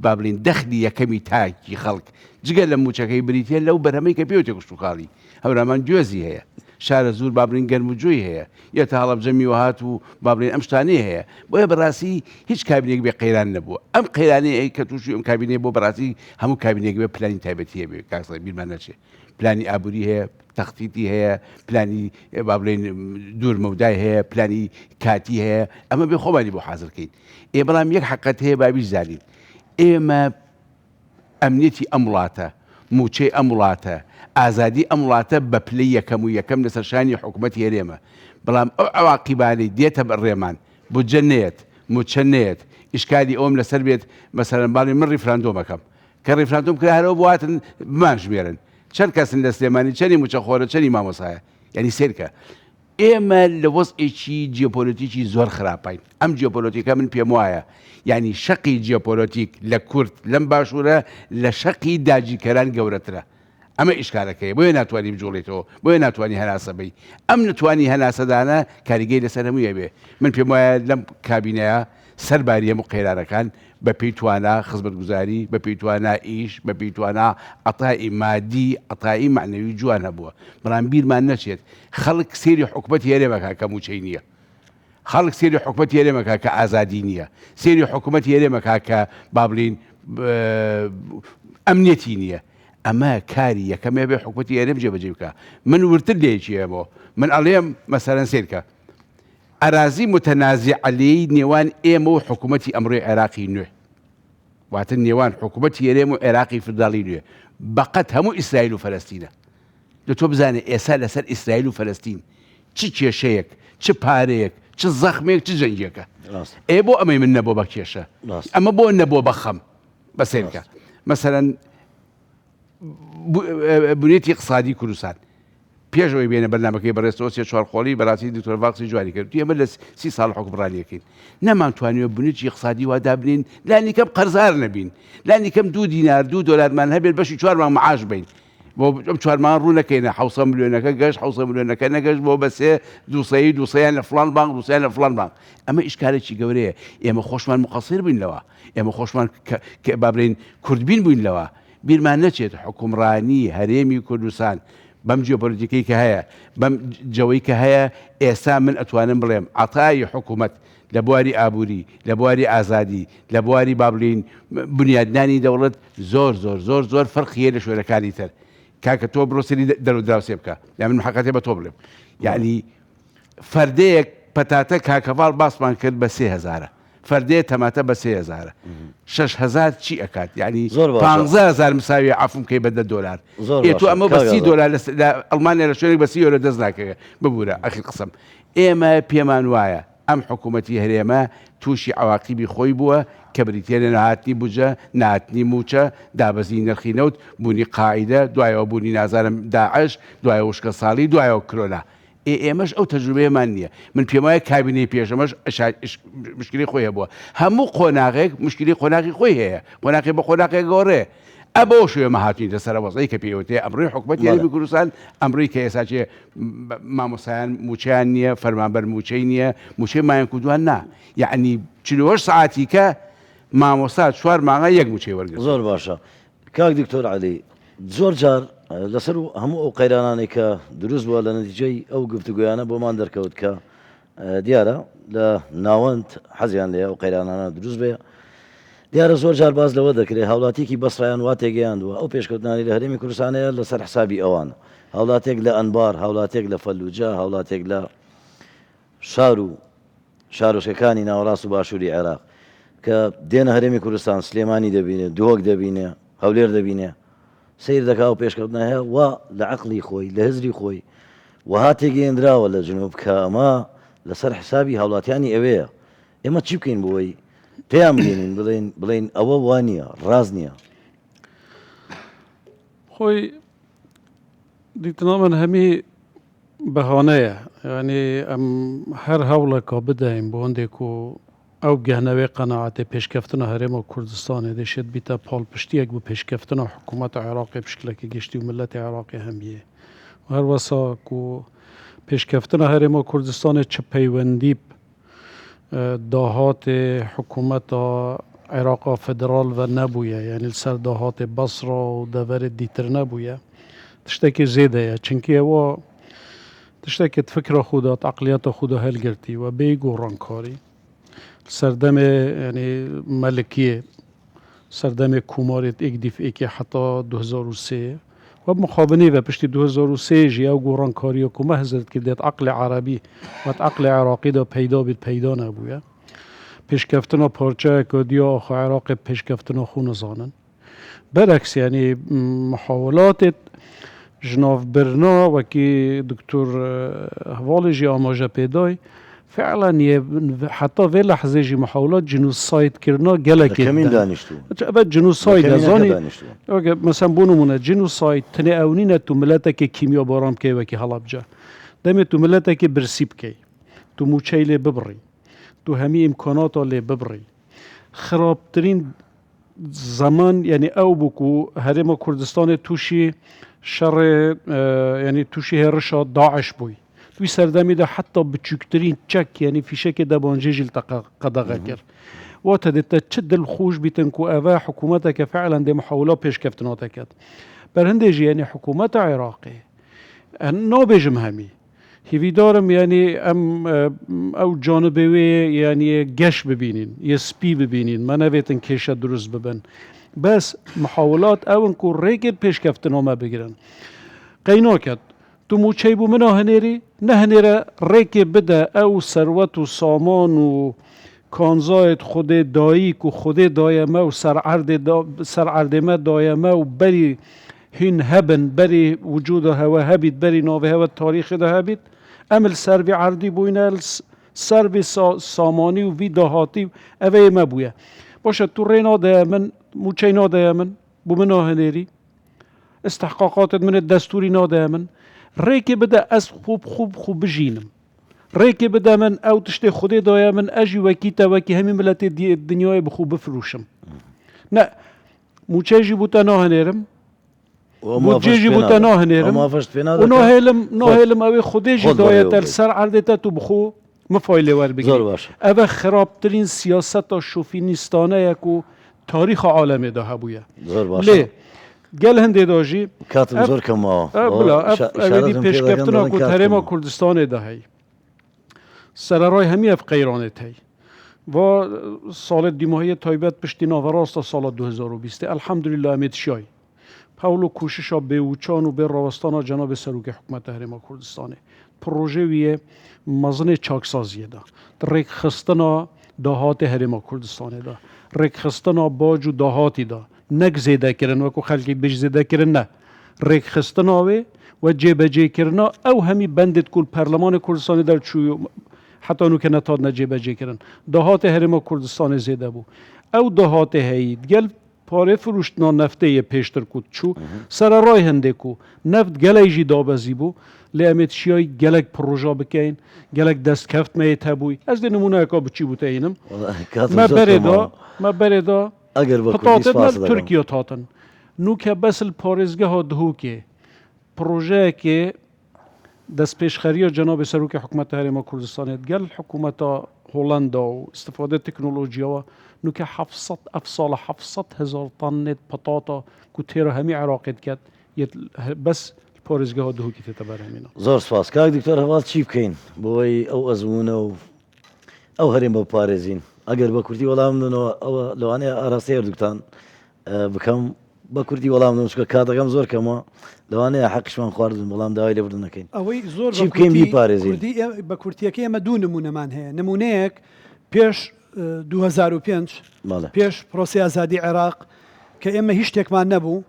با بڵین دەخلی یەکەمی تاکی خەڵک جگە لە موچەکەی بریتە لەو بەرهەمەی کە پێوتێ کوشت و خاڵی هەورامان گوێزی هەیە شارە زوور بابلین گەرم و جوۆی هەیە یا تا هەڵەبجە میوەهات و بابلین ئەم شتانەیە هەیە بۆیە بەڕاستی هیچ کابینێک بێ قەیران نەبووە ئەم قەیرانەیە کە تووشی ئەم کابینێ بۆ بەڕاستی هەموو کابینێک بێ پلانی تایبەتیە بێ کاکسڵی بیرمان نەچێ پلانی ئابووری هەیە تەختیتی هەیە پلانی با بڵێن دوور مەودای هەیە پلانی کاتی هەیە ئەمە بێ خۆمانی بۆ حازرکەین بەڵام یەک حەقەت هەیە بابیش زانین ئێمە ئەمنیەتی ئەم وڵاتە موچەی ئەم وڵاتە ئازادی ئەم وڵاتە بە پلەی یەکەم و یەکەم لەسەر شانی حکوومەت هێرێمە بەڵام ئەو عواقیبانەی دێتە بەڕێمان بودجە نێت موچە نێت ئیشکالی ئەوم لەسەر بێت مەسەرەن باڵی من ڕیفراندۆمەکەم کە ڕیفراندۆم کرا هەرەوە بواتن بمانژمێرن چەند کەسن لە سلێمانی چەنی موچە خۆرە چەنی مامۆسایە یعنی سێرکە ئێمە لە وەزئێکی جیۆپۆلۆتیکی زۆر خراپین ئەم جیۆپۆلۆتیکە من پێم وایە یعنی شەقی جیۆپۆلۆتیک لە کورد لەم باشوورە لە شەقی داگیرکەران گەورەترە ئەمە ئیشکارەکەی بۆیە ناتوانانی بجوڵێتەوە بۆیە ناتوانانی هەناسەبەی ئەم نتوانی هەناسەدانە کاریگەی لەسەر هەموویە بێ من پێم وایە لەم کابینەیە سەرباری هەموو قەیرانەکان بە پێی توانە خزمەتگوزاری بە پێی توانە ئیش بە پێی توانە ئەتای مادی ئەتایی معنەوی جوان هەبووە بەڵام بیرمان نەچێت خەڵک سێری حکوومەت هێرێمەکە کە موچەی نییە خەڵک سێری حکوومەت هێرێمەکە کە ئازادی نییە سێری حکوومەت هێرێمەکە کە با بڵین ئەمنیەتی نییە ئەمە کاری یەکەمێ بێ حکوومەتی هێرێم جێبەجێ بکە من ورتر لێکیەوە من ئەڵێم مەسەرەن سێرکە ئەرازی متەنازی عەلەی نێوان ئێمە و حکوومەتی ئەمڕۆی عێراقی نوێ واتە نێوان حکوومەتی هێرێم و عێراقی فداڵی نوێ بەقەت هەموو ئیسرائیل و فەلەستینە لە تۆ بزانێ ئێستا لەسەر ئیسرائیل و فەلەستین چ کێشەیەک چ پارەیەک چ زەخمێک چ جەنگێکە بۆ ئەمەی من نەبوو بە کێشە ئەمە بۆ نەبووە بە خەم بە سێرکە مەسەرەن بنیەتی اقتصادی کوردستان پێشەوەی بێنە بەرنامەکەی بەڕێستەوە سێ چوار خۆڵی بەڕاستی دکتۆر ڤاکسی جوانی کرد ئێمە لە 30 ساڵ حکمڕانیەکەین نەمانتوانیوە بنیەتی اقتصادی وا دابنین لانی کەم قەرزار نەبین لانی کەم 2 دینار 2 دۆلارمان هەبێت بەشی 4 مانگ معاش بین بۆ ئەم 4 مانگ ڕوو نەکەینە 600 ملیۆنەکە گەشت 600 ملیۆنەکە نەگەشت بۆ بەسێ دووسەیان لە فڵان بانک دووسەیان لە فڵان بانک ئەمە ئیشکالێکی گەورەیە ئێمە خۆشمان مقەسیر بووینەوە ئێمە خۆشمان با بڵێن کوردبین بووینەوە بیرمان نەچێت حکومڕانی هەرێمی کوردستان بەم جیۆپۆلیتیکەی کە هەیە بەم جەوەی کە هەیە ئێستا من ئەتوانم بڵێم عەتای حکوومەت لە بواری ئابووری لە بواری ئازادی لە بواری با بڵین بنیادنانی دەوڵەت زۆر زۆر زۆر زۆر فەرقیە لە شوێنەکانی تر کاکە تۆ بڕۆسەری دەرودراوسێ بکە یا من حەقەتێ بە تۆ بڵێم یعنی فەردەیەک پەتاتە کاکەڤاڵ باسمان کرد بە 3000 فەردەیە تەماتە بە 3000 6,000 چی ئەکات یعنی 15,000 مساوی عەفوم کەی بە $10 تو ئەمە بە $30 لە ئەڵمانیا لە شوێنێک بە €30 دەست ناکەوێت ببوورە ئەخی قسم ئێمە پێمان وایە ئەم حکوومەتی هەرێمە تووشی عواقیبی خۆی بووە کە بریتێنە نهاتنی بوجە نهاتنی موچە دابەزی نرخی نەوت بوونی قاعیدە دوایەوە بوونی نازانم داعش دوایە وشکە ساڵی دوایەوە کرۆنا ئێمەش ئەو تەجروبەیەمان نییە من پێم وایە کابینەی پێشەمەش مشکلی خۆی هەبووە هەموو قۆناغێک مشکلی قۆناغی خۆی هەیە قۆناغی بە قۆناغێک گەورێ ئەبە شوێ مەهاتوی دەسەر وەزەی کە پێوتێ ئەمڕۆی حکوومەتی هەرێمی کوردستان ئەمڕۆی کە ئێساچێ مامۆسایان موچیان نییە فەرمانبەر موچەی نییە موچەی مایان کوردوان نا یعنی 48 ساعتی کە مامۆستا 4 مانگە یەک موچەی وەرگرت زۆر باشە کاک دکتۆر عەلی زۆر جار لەسەر هەموو ئەو قەیرانانێک کە دروست بووە لە نەتیجەی ئەو گفتوگویانە بۆمان دەرکەوت کە دیارە لە ناوەند حەزیان لێ ئەو قەیرانانە دروست بێ دیارە زۆر جار باز لەوە دەکرێت هاوڵاتێکی بەسڕیان وا تێگەیاندووە ئەو پێشکەوتنانی لە هەرێمی کوردستانەیە لەسەر حسابی ئەوانە هاوڵاتێک لە ئەنبار هاوڵاتێک لە فەلوجە هاوڵاتێک لە شارۆچکەکانی ناوەڕاست و باشووری عێراق کە دێنە هەرێمی کوردستان سلێمانی دەبینێ دووەک دەبینێ هەولێر دەبینێ سیر دەکا و پێشکەوتنە هەیە وا لە عەقڵی خۆی لە هزری خۆی وها تێگەیەندراوە لە جنوب کە ئەمە لەسەر حسابی هاوڵاتیانی ئەوەیە ئێمە چی بکەین بۆی پێیان بگەین بڵێن ئەوە وانە ڕاز نییە. خۆی دیتنا من هەمی بەهانەیە ینی ئەم هەر هەوڵێکا بدەین بۆ هەندێک و ئەو گەهنەوەی قەنەعاتێ پێشکەفتنە هەرێمە کوردستانê دەشێت بیتە پاڵپشتیەک بۆ پێشکەفتنە حکوومەتە عێراقی پشکلەکە گشتی و ملەتی عێراقی هەمیە هەروەسا و پێشکەفتنە هەرێمە کوردستانê چ پەیوەندی داهاتێ حکوومەتە عێراقا فدرال و نەبووە یعنی سەر داهاتێ بەسڕە و دەڤەرێت دیتر نەبووە تشتێکی زێدەیە چونکی ئەوە تشتێکت فکرە خودات عقلیەتە خودە هەلگرتی و بێ گۆڕانکاری سەردەمێ ینی مەلکیە سەردەمێ کومارێت ئێکدیفێکی حتا 2003 و مخابنی و پشتی 2003 ژی ئەو گۆڕانکاریە کومە هەزرت کردێت عقلی عربی وەت عقلی عێراقیدا پەیدا بیت پەیدا نەبووە پێشکەفتنە پارچەیەکە دیا ئاخە عێراقی پێشکەفتنە خو نەزانن بەرەکس ینی محاولاتێت ژناوبرنا وەکی دکتۆر هەواڵێژی ئاماژە پێدای فعلا حتا وێ لەحزێژی محاولات جنوسایدکردنا gelekê evet جنوساید zanî mesela bû nimûne جنوساید tinê ewnîne tu miletekê kîmyabaran bikê wekî Helebce demê tu miletekê birsî bikey tu mûçey lê bibirî tu hemî imkanata lê bibirî xirabtirîn zaman yani ew bû ku Herêma Kurdistanê tûşî şerê yani tûşî hêrişa Daeş bûyî توی سەردەمی دا حتا بچووکترین چەک یعنی فیشەکێ دەبانجێژی قەدەغە کرد واتە دێتە چ دڵخۆش بیتن و ئەڤە حکوومەتێکە فعلا دێ محاولا پێشکەفتناتەکەت بەر هەندێژی یعنی حکوومەتە عێراقی نابێژم هەمی هیویدارم یعنی ئەم ئەو جانبێوێ یعنی گەش ببینین یە سپی ببینین مە نەوێتن کێشە دروست ببن بەس محاولات ئەون و ڕێگێت پێشکەفتنۆمە بگرن قەینۆکەت تو موچەی بوو منە هەنێری نەهنێرە ڕێکێ بدە ئەو سەروەت و سامان و کانزایت خودێ داییک و خودێ دایەمە و سەرعەردێمە دایەمە و بەری هین هەبن بەری وجودە هەوە هەبیت بەری ناوێ هەوە تاریخیدا هەبیت ئەمل سەروی عەردی بووینە سەروی سامانی و وی داهاتی و ئەوەیە مەبووە باشە تو ڕێ نادەیە من موچەی نادەیە من بوو منە هەنێری استحقاقاتت منت دەستوری نادەیە من ڕێکێ بدە ئەس خوب بژینم ڕێکێ بدە من ئەو تشتێ خودێ دایە من ئەژی وەکیتە وەکی هەمی ملەتێ دنیای بخوو بفروشم نە موچەیژی بووتە ناهەنێرم موچێژی بووتە ناهەنێرم و ناهێلم ئەوێ خودێژی دایەتە سەر عەردێتە تو بخۆ مفای لێ وەربگری ئەوە خراپترین سیاسەتە شوفینیستانەیەک و تاریخە عالەمێدا هەبوویە لێ گەل هەندێ داژی کاتم زۆر کەمەوە ئەوێدی پێشکەفتنە و هەرێما کوردستانێدا هەی سەرەڕای هەمی ئەف قەیرانێت هەی و ساڵێت دیماهەیە تایبەت پشتی ناڤەڕاستە ساڵە 2020 ئەلحەمدولیلا ئەمێت شیای پەول و کوششا بێوچان و بێ ڕاوەستانە جەنابێ سەرۆکی حکوومەتە هەرێما کوردستانê پرۆژێ ویە مەزنê çaksaziyê da rêkxistina dahatê Herêma Kurdistanê da rêkxistina bac û dahatî da nek zêdekirin wekû xelkê bij zêdekirin ne rêkxistina wê ve cêbecêkirina ew hemî bendê ku Perlemanê Kurdistanê derçû heta nû ke netadine cêbecêkirin dahatê Herêma Kurdistanê zêde bû ew dahatê heyî gel parê firûştina neftê yê pêştir ku çû sererayê hindê ku neft gelek jî dabezî bû lê em ê tişiyayî gelek proja bikeyin gelek destkeftmeyê hebûyî ez dê nimûneyeka biçî bû te yînim me berê da hitatên Tirkiye hatin nûke besil parêzgeha dihûkê projeyekê destpêşxeriya Cenabê Serokê Hikûmeta Herêma Kurdistanê gel hikûmeta Hollanda û istifade teknolojiya we nûke 700,000 tanê petata ku têra hemî Iraqê diket bes parêzgeha dihûkê tê berhemîna. Zor spas. Kak Diktor Heval çi bikeyin boî ew ezmûne û ew herêma biparêzîn. Eger bi Kurdî welam dinەوە ئەوە لەوانەیە ئاراستەیە هەردووکتان بکەم بە کوردی وەڵام دەم چکە کاتەکەم زۆر کەمە لەوانەیە حەقشمان خواردن بەڵام داوای لێبوردن نەکەین. ئەوەی زۆر چی بکەین بیپارێزین بە کورتیەکە ئێمە دوو نمونەمان هەیە نمونەیەک پێش 2005 پێش پرۆسی ئازادی عێراق کە ئێمە هیچ شتێکمان نەبوو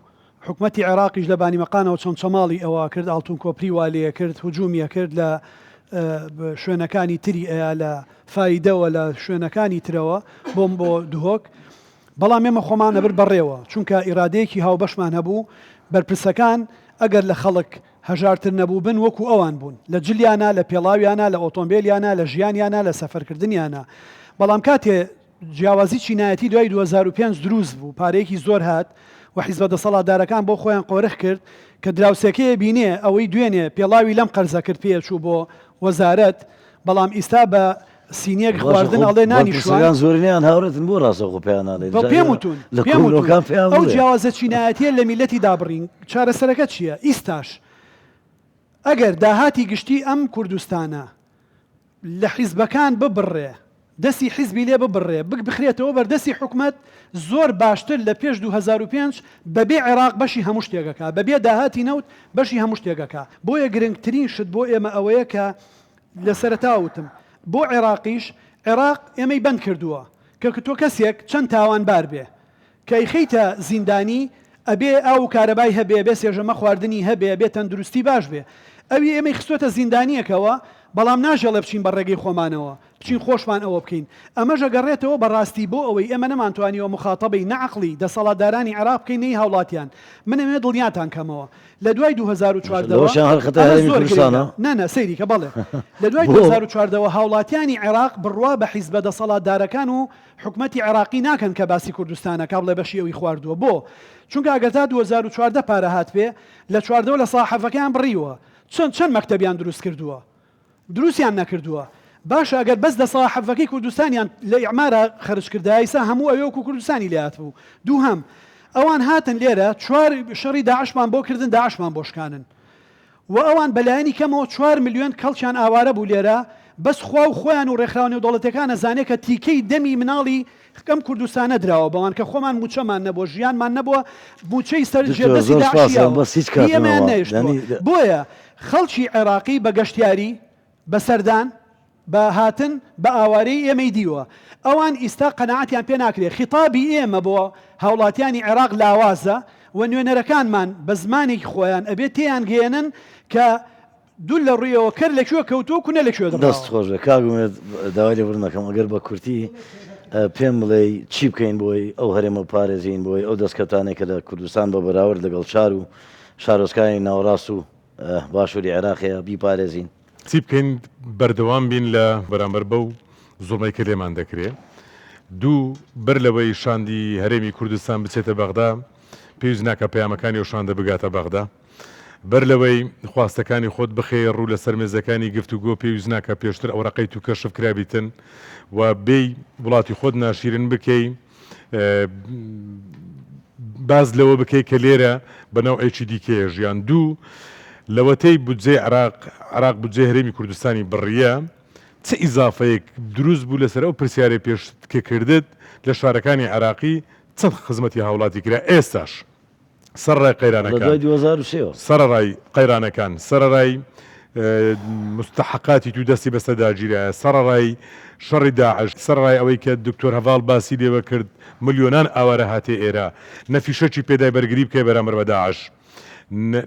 حکومەتی عێراقیش لە بانی مەقانەوە چۆن چەماڵی ئەوە کرد ئاڵتون کۆپری وا لێ کرد هجوومیە کرد لە شوێنەکانی تری ئەیە لە فایدەوە لە شوێنەکانی ترەوە بۆم بۆ دهۆک بەڵام ئێمە خۆمانە بر بەڕێوە چونکە ئیرادەیەکی هاوبەشمان هەبوو بەرپرسەکان ئەگەر لە خەڵک هەژارتر نەبوو بن وەکو ئەوان بوون لە جلیانە لە پێڵاویانە لە ئۆتۆمبیلیانە لە ژیانیانە لە سەفەرکردنیانە بەڵام کاتێ جیاوازی چینایەتی دوای 2005 دروست بوو پارەیەکی زۆر هات و حیزبە دەسەڵاتدارەکان بۆ خۆیان قۆرخ کرد کە دراوسێکەیە بینێ ئەوەی دوێنێ پێڵاوی لەم قەرزە کرد پێچوو بۆ وەزارەت بەڵام ئیستا بە سینیەک خواردن ئەڵێ نانی شوان زۆرینیان هاورەتن بۆ ڕاستەخۆ پێیانڵێ پێم وتون ئەو جیاوازە چینایەتیە لە میلەتی دابڕین چارەسەرەکە چییە؟ ئیستاش ئەگەر داهاتی گشتی ئەم کوردستانە لە حیزبەکان ببڕێ دەستی حیزبی لێ ببڕێ بخرێتەوە بەردەستی حکومت زۆر باشتر لە پێش 2005 بەبێ عێراق بەشی هەموو شتێگەکە بەبێ داهاتی نەوت بەشی هەموو شتێگەکە بۆیە گرنگترین شت بۆ ئێمە ئەوەیە کە لە سەرەتاوتم بۆ عێراقیش عێراق ئێمەی بند کردووە کە تۆ کەسێک چەند تاوانبار بێ کە ئیخەیتە زیندانی ئەبێ ئاو کارەبای هەبێ بێ سێژەمە خواردنی هەبێ بێ تەندروستی باش بێ ئەوی ئێمەی خستۆتە زیندانیەکەوە بەڵام ناژەڵێ بچین بە ڕێگەی خۆمانەوە بچین خۆشمان ئەوە بکەین ئەمە ژەگەڕێتەوە بەڕاستی بۆ ئەوەی ئێمە نەمانتوانیەوە مخاتەبەی نەعقلی دەسەڵاتدارانی عێراق بکەین نەی هاوڵاتیان منەوێ دڵنیاتان کەمەوە لە دوای 2014 نە سەیری کە بەڵێ لە دوای 2014 هاوڵاتیانی عێراق بڕوا بە حیزبە دەسەڵاتدارەکان و حکومەتی عێراقی ناکەن کە باسی کوردستانە کا بڵێ بەشی ئەوی خواردووە بۆ چونکە ئەگەر تا 2014 پارە هات پێ لە چواردەوە لە ساحەفەکەیان بڕیوە چەند مەکتەبیان دروست کردووە دروستیان نەکردووە باشە ئەگەر بەس دەسەڵاتحەفەکەی کوردستانیان لە ئیعمارە خەرج کردا ئیسا هەموو ئەوەکو کوردستانی لێهات بوو دووهەم ئەوان هاتن لێرە چوار شەڕی داعشمان بۆ کردن داعشمان بۆ شکانن و ئەوان بەلایەنی کەمەوە 4 ملیۆن کەڵکیان ئاوارە بوو لێرە بەس خوا و خۆیان و ڕێکخراونی و دەوڵەتەکان ئەزانێ کە تیکەی دەمی مناڵی ئەم کوردستانە دراوە بەوان کە خۆمان موچەمان نەبووە ژیانمان نەبووە موچەی سەرجێدەستی داعشیەوە بۆیە خەڵکی عێراقی بە گەشتیاری بە سەردان بە هاتن بە ئاوارەی ئێمەی دیوە ئەوان ئیستا قەناعەتیان پێ ناکرێت خیتابی ئێمە بۆ هاوڵاتیانی عێراق لاوازە و نوێنەرەکانمان بە زمانێکی خۆیان ئەبێت تێیان گەێنن کە دوو لە ڕوویەوە کەر لەکوێ کەوتۆ کوونە لەکوێ دەست خۆشە کاگومێت داوای لێ بڕنەکەم ئەگەر بە کورتی پێم بڵێ چی بکەین بۆی ئەو هەرێمە پارێزین بۆی ئەو دەستکەوتانێک کە لە کوردستان بە بەراورد لەگەڵ شار و شارۆچکانی ناوەڕاست و باشووری عێراقیە بیپارێزین چی بکەین بەردەوام بین لە بەرامبەر بەو زوڵمەی کە لێمان دەکرێت دوو بەر لەوەی شاندی هەرێمی کوردستان بچێتە بەغدا پێویست ناکە پەیامەکانی ئەو شاندە بگاتە بەغدا بەر لەوەی خواستەکانی خۆت بخێ ڕوو لە سەر مێزەکانی گفتوگۆ پێویست ناکە پێشتر ئەوڕقەی تو کەشف کرابیتن و بێی وڵاتی خۆت ناشیرن بکەی باز لەوە بکەی کە لێرە بەناو ئەیچی دیکەیە ژیان دوو لەوەتەی بودجێ عراق بودجێ هەرێمی کوردستانی بڕیە چه ئیزافەیەک دروست بوو لەسەر ئەو پرسیارێ پێشکە کردت لە شارەکانی عراقی چەند خزمەتی هاوڵاتی کرا ئێستاش سەرڕای قەیرانەکان سەرڕای قەیرانەکان سەرڕای مستحقاتی تو دەستی بەستە داگیرایە سەرڕای شەڕی داعش سەرڕای ئەوەی کە دکتۆر هەڤاڵ باسی لێوە کرد ملیۆنان ئاوارە هاتێ ئێرە نەفیشەکی پێدای بەرگری بکەی بەرامبەر بە داعش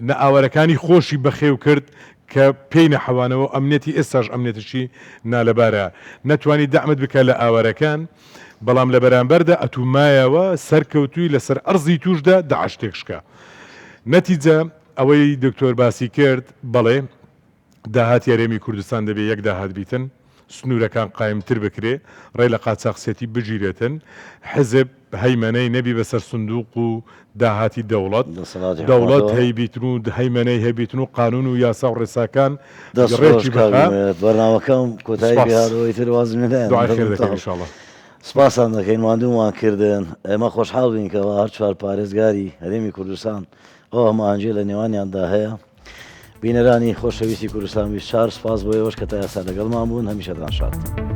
نە ئاوارەکانی خۆشی بەخێو کرد کە پێی نەحەوانەوە ئەمنێتی ئێستاش ئەمنێتشی نالەبارە نەتوانی دەعمت بکە لە ئاوارەکان بەڵام لە بەرامبەردا ئەتومایەوە سەرکەوتووی لەسەر ئەرزی توشدا داعش تێکشکە نەتیجە ئەوەی دکتۆر باسی کرد بەڵێ داهاتی هەرێمی کوردستان دەبێ یەک داهات بیتن سنوورەکان قایمتر بکرێ ڕێ لە قاچاقسێتی بگیرێتن حزب هەیمەنەی نەبی بەسەر سندوق و داهاتی دەوڵەت هەیبیتن و هەیمەنەی هەبیتن و قانون و یاسا و ڕێساکان دەستڕێکی بەرنامەکەم کۆتایی بهارەوەی تر وازمێنە سپاسان دەکەین ماندوومان کردن ئێمە خۆشحاڵ بین کەەوە هەر چوار پارێزگاری هەرێمی کوردستان ئەو هەمانجێ لە نێوانیاندا هەیە بینەرانی خۆشەویستی کوردستان 24 سپاس بۆ ئێوەش کە تا ئێستا لەگەڵمان بوون هەمیشەتان شاد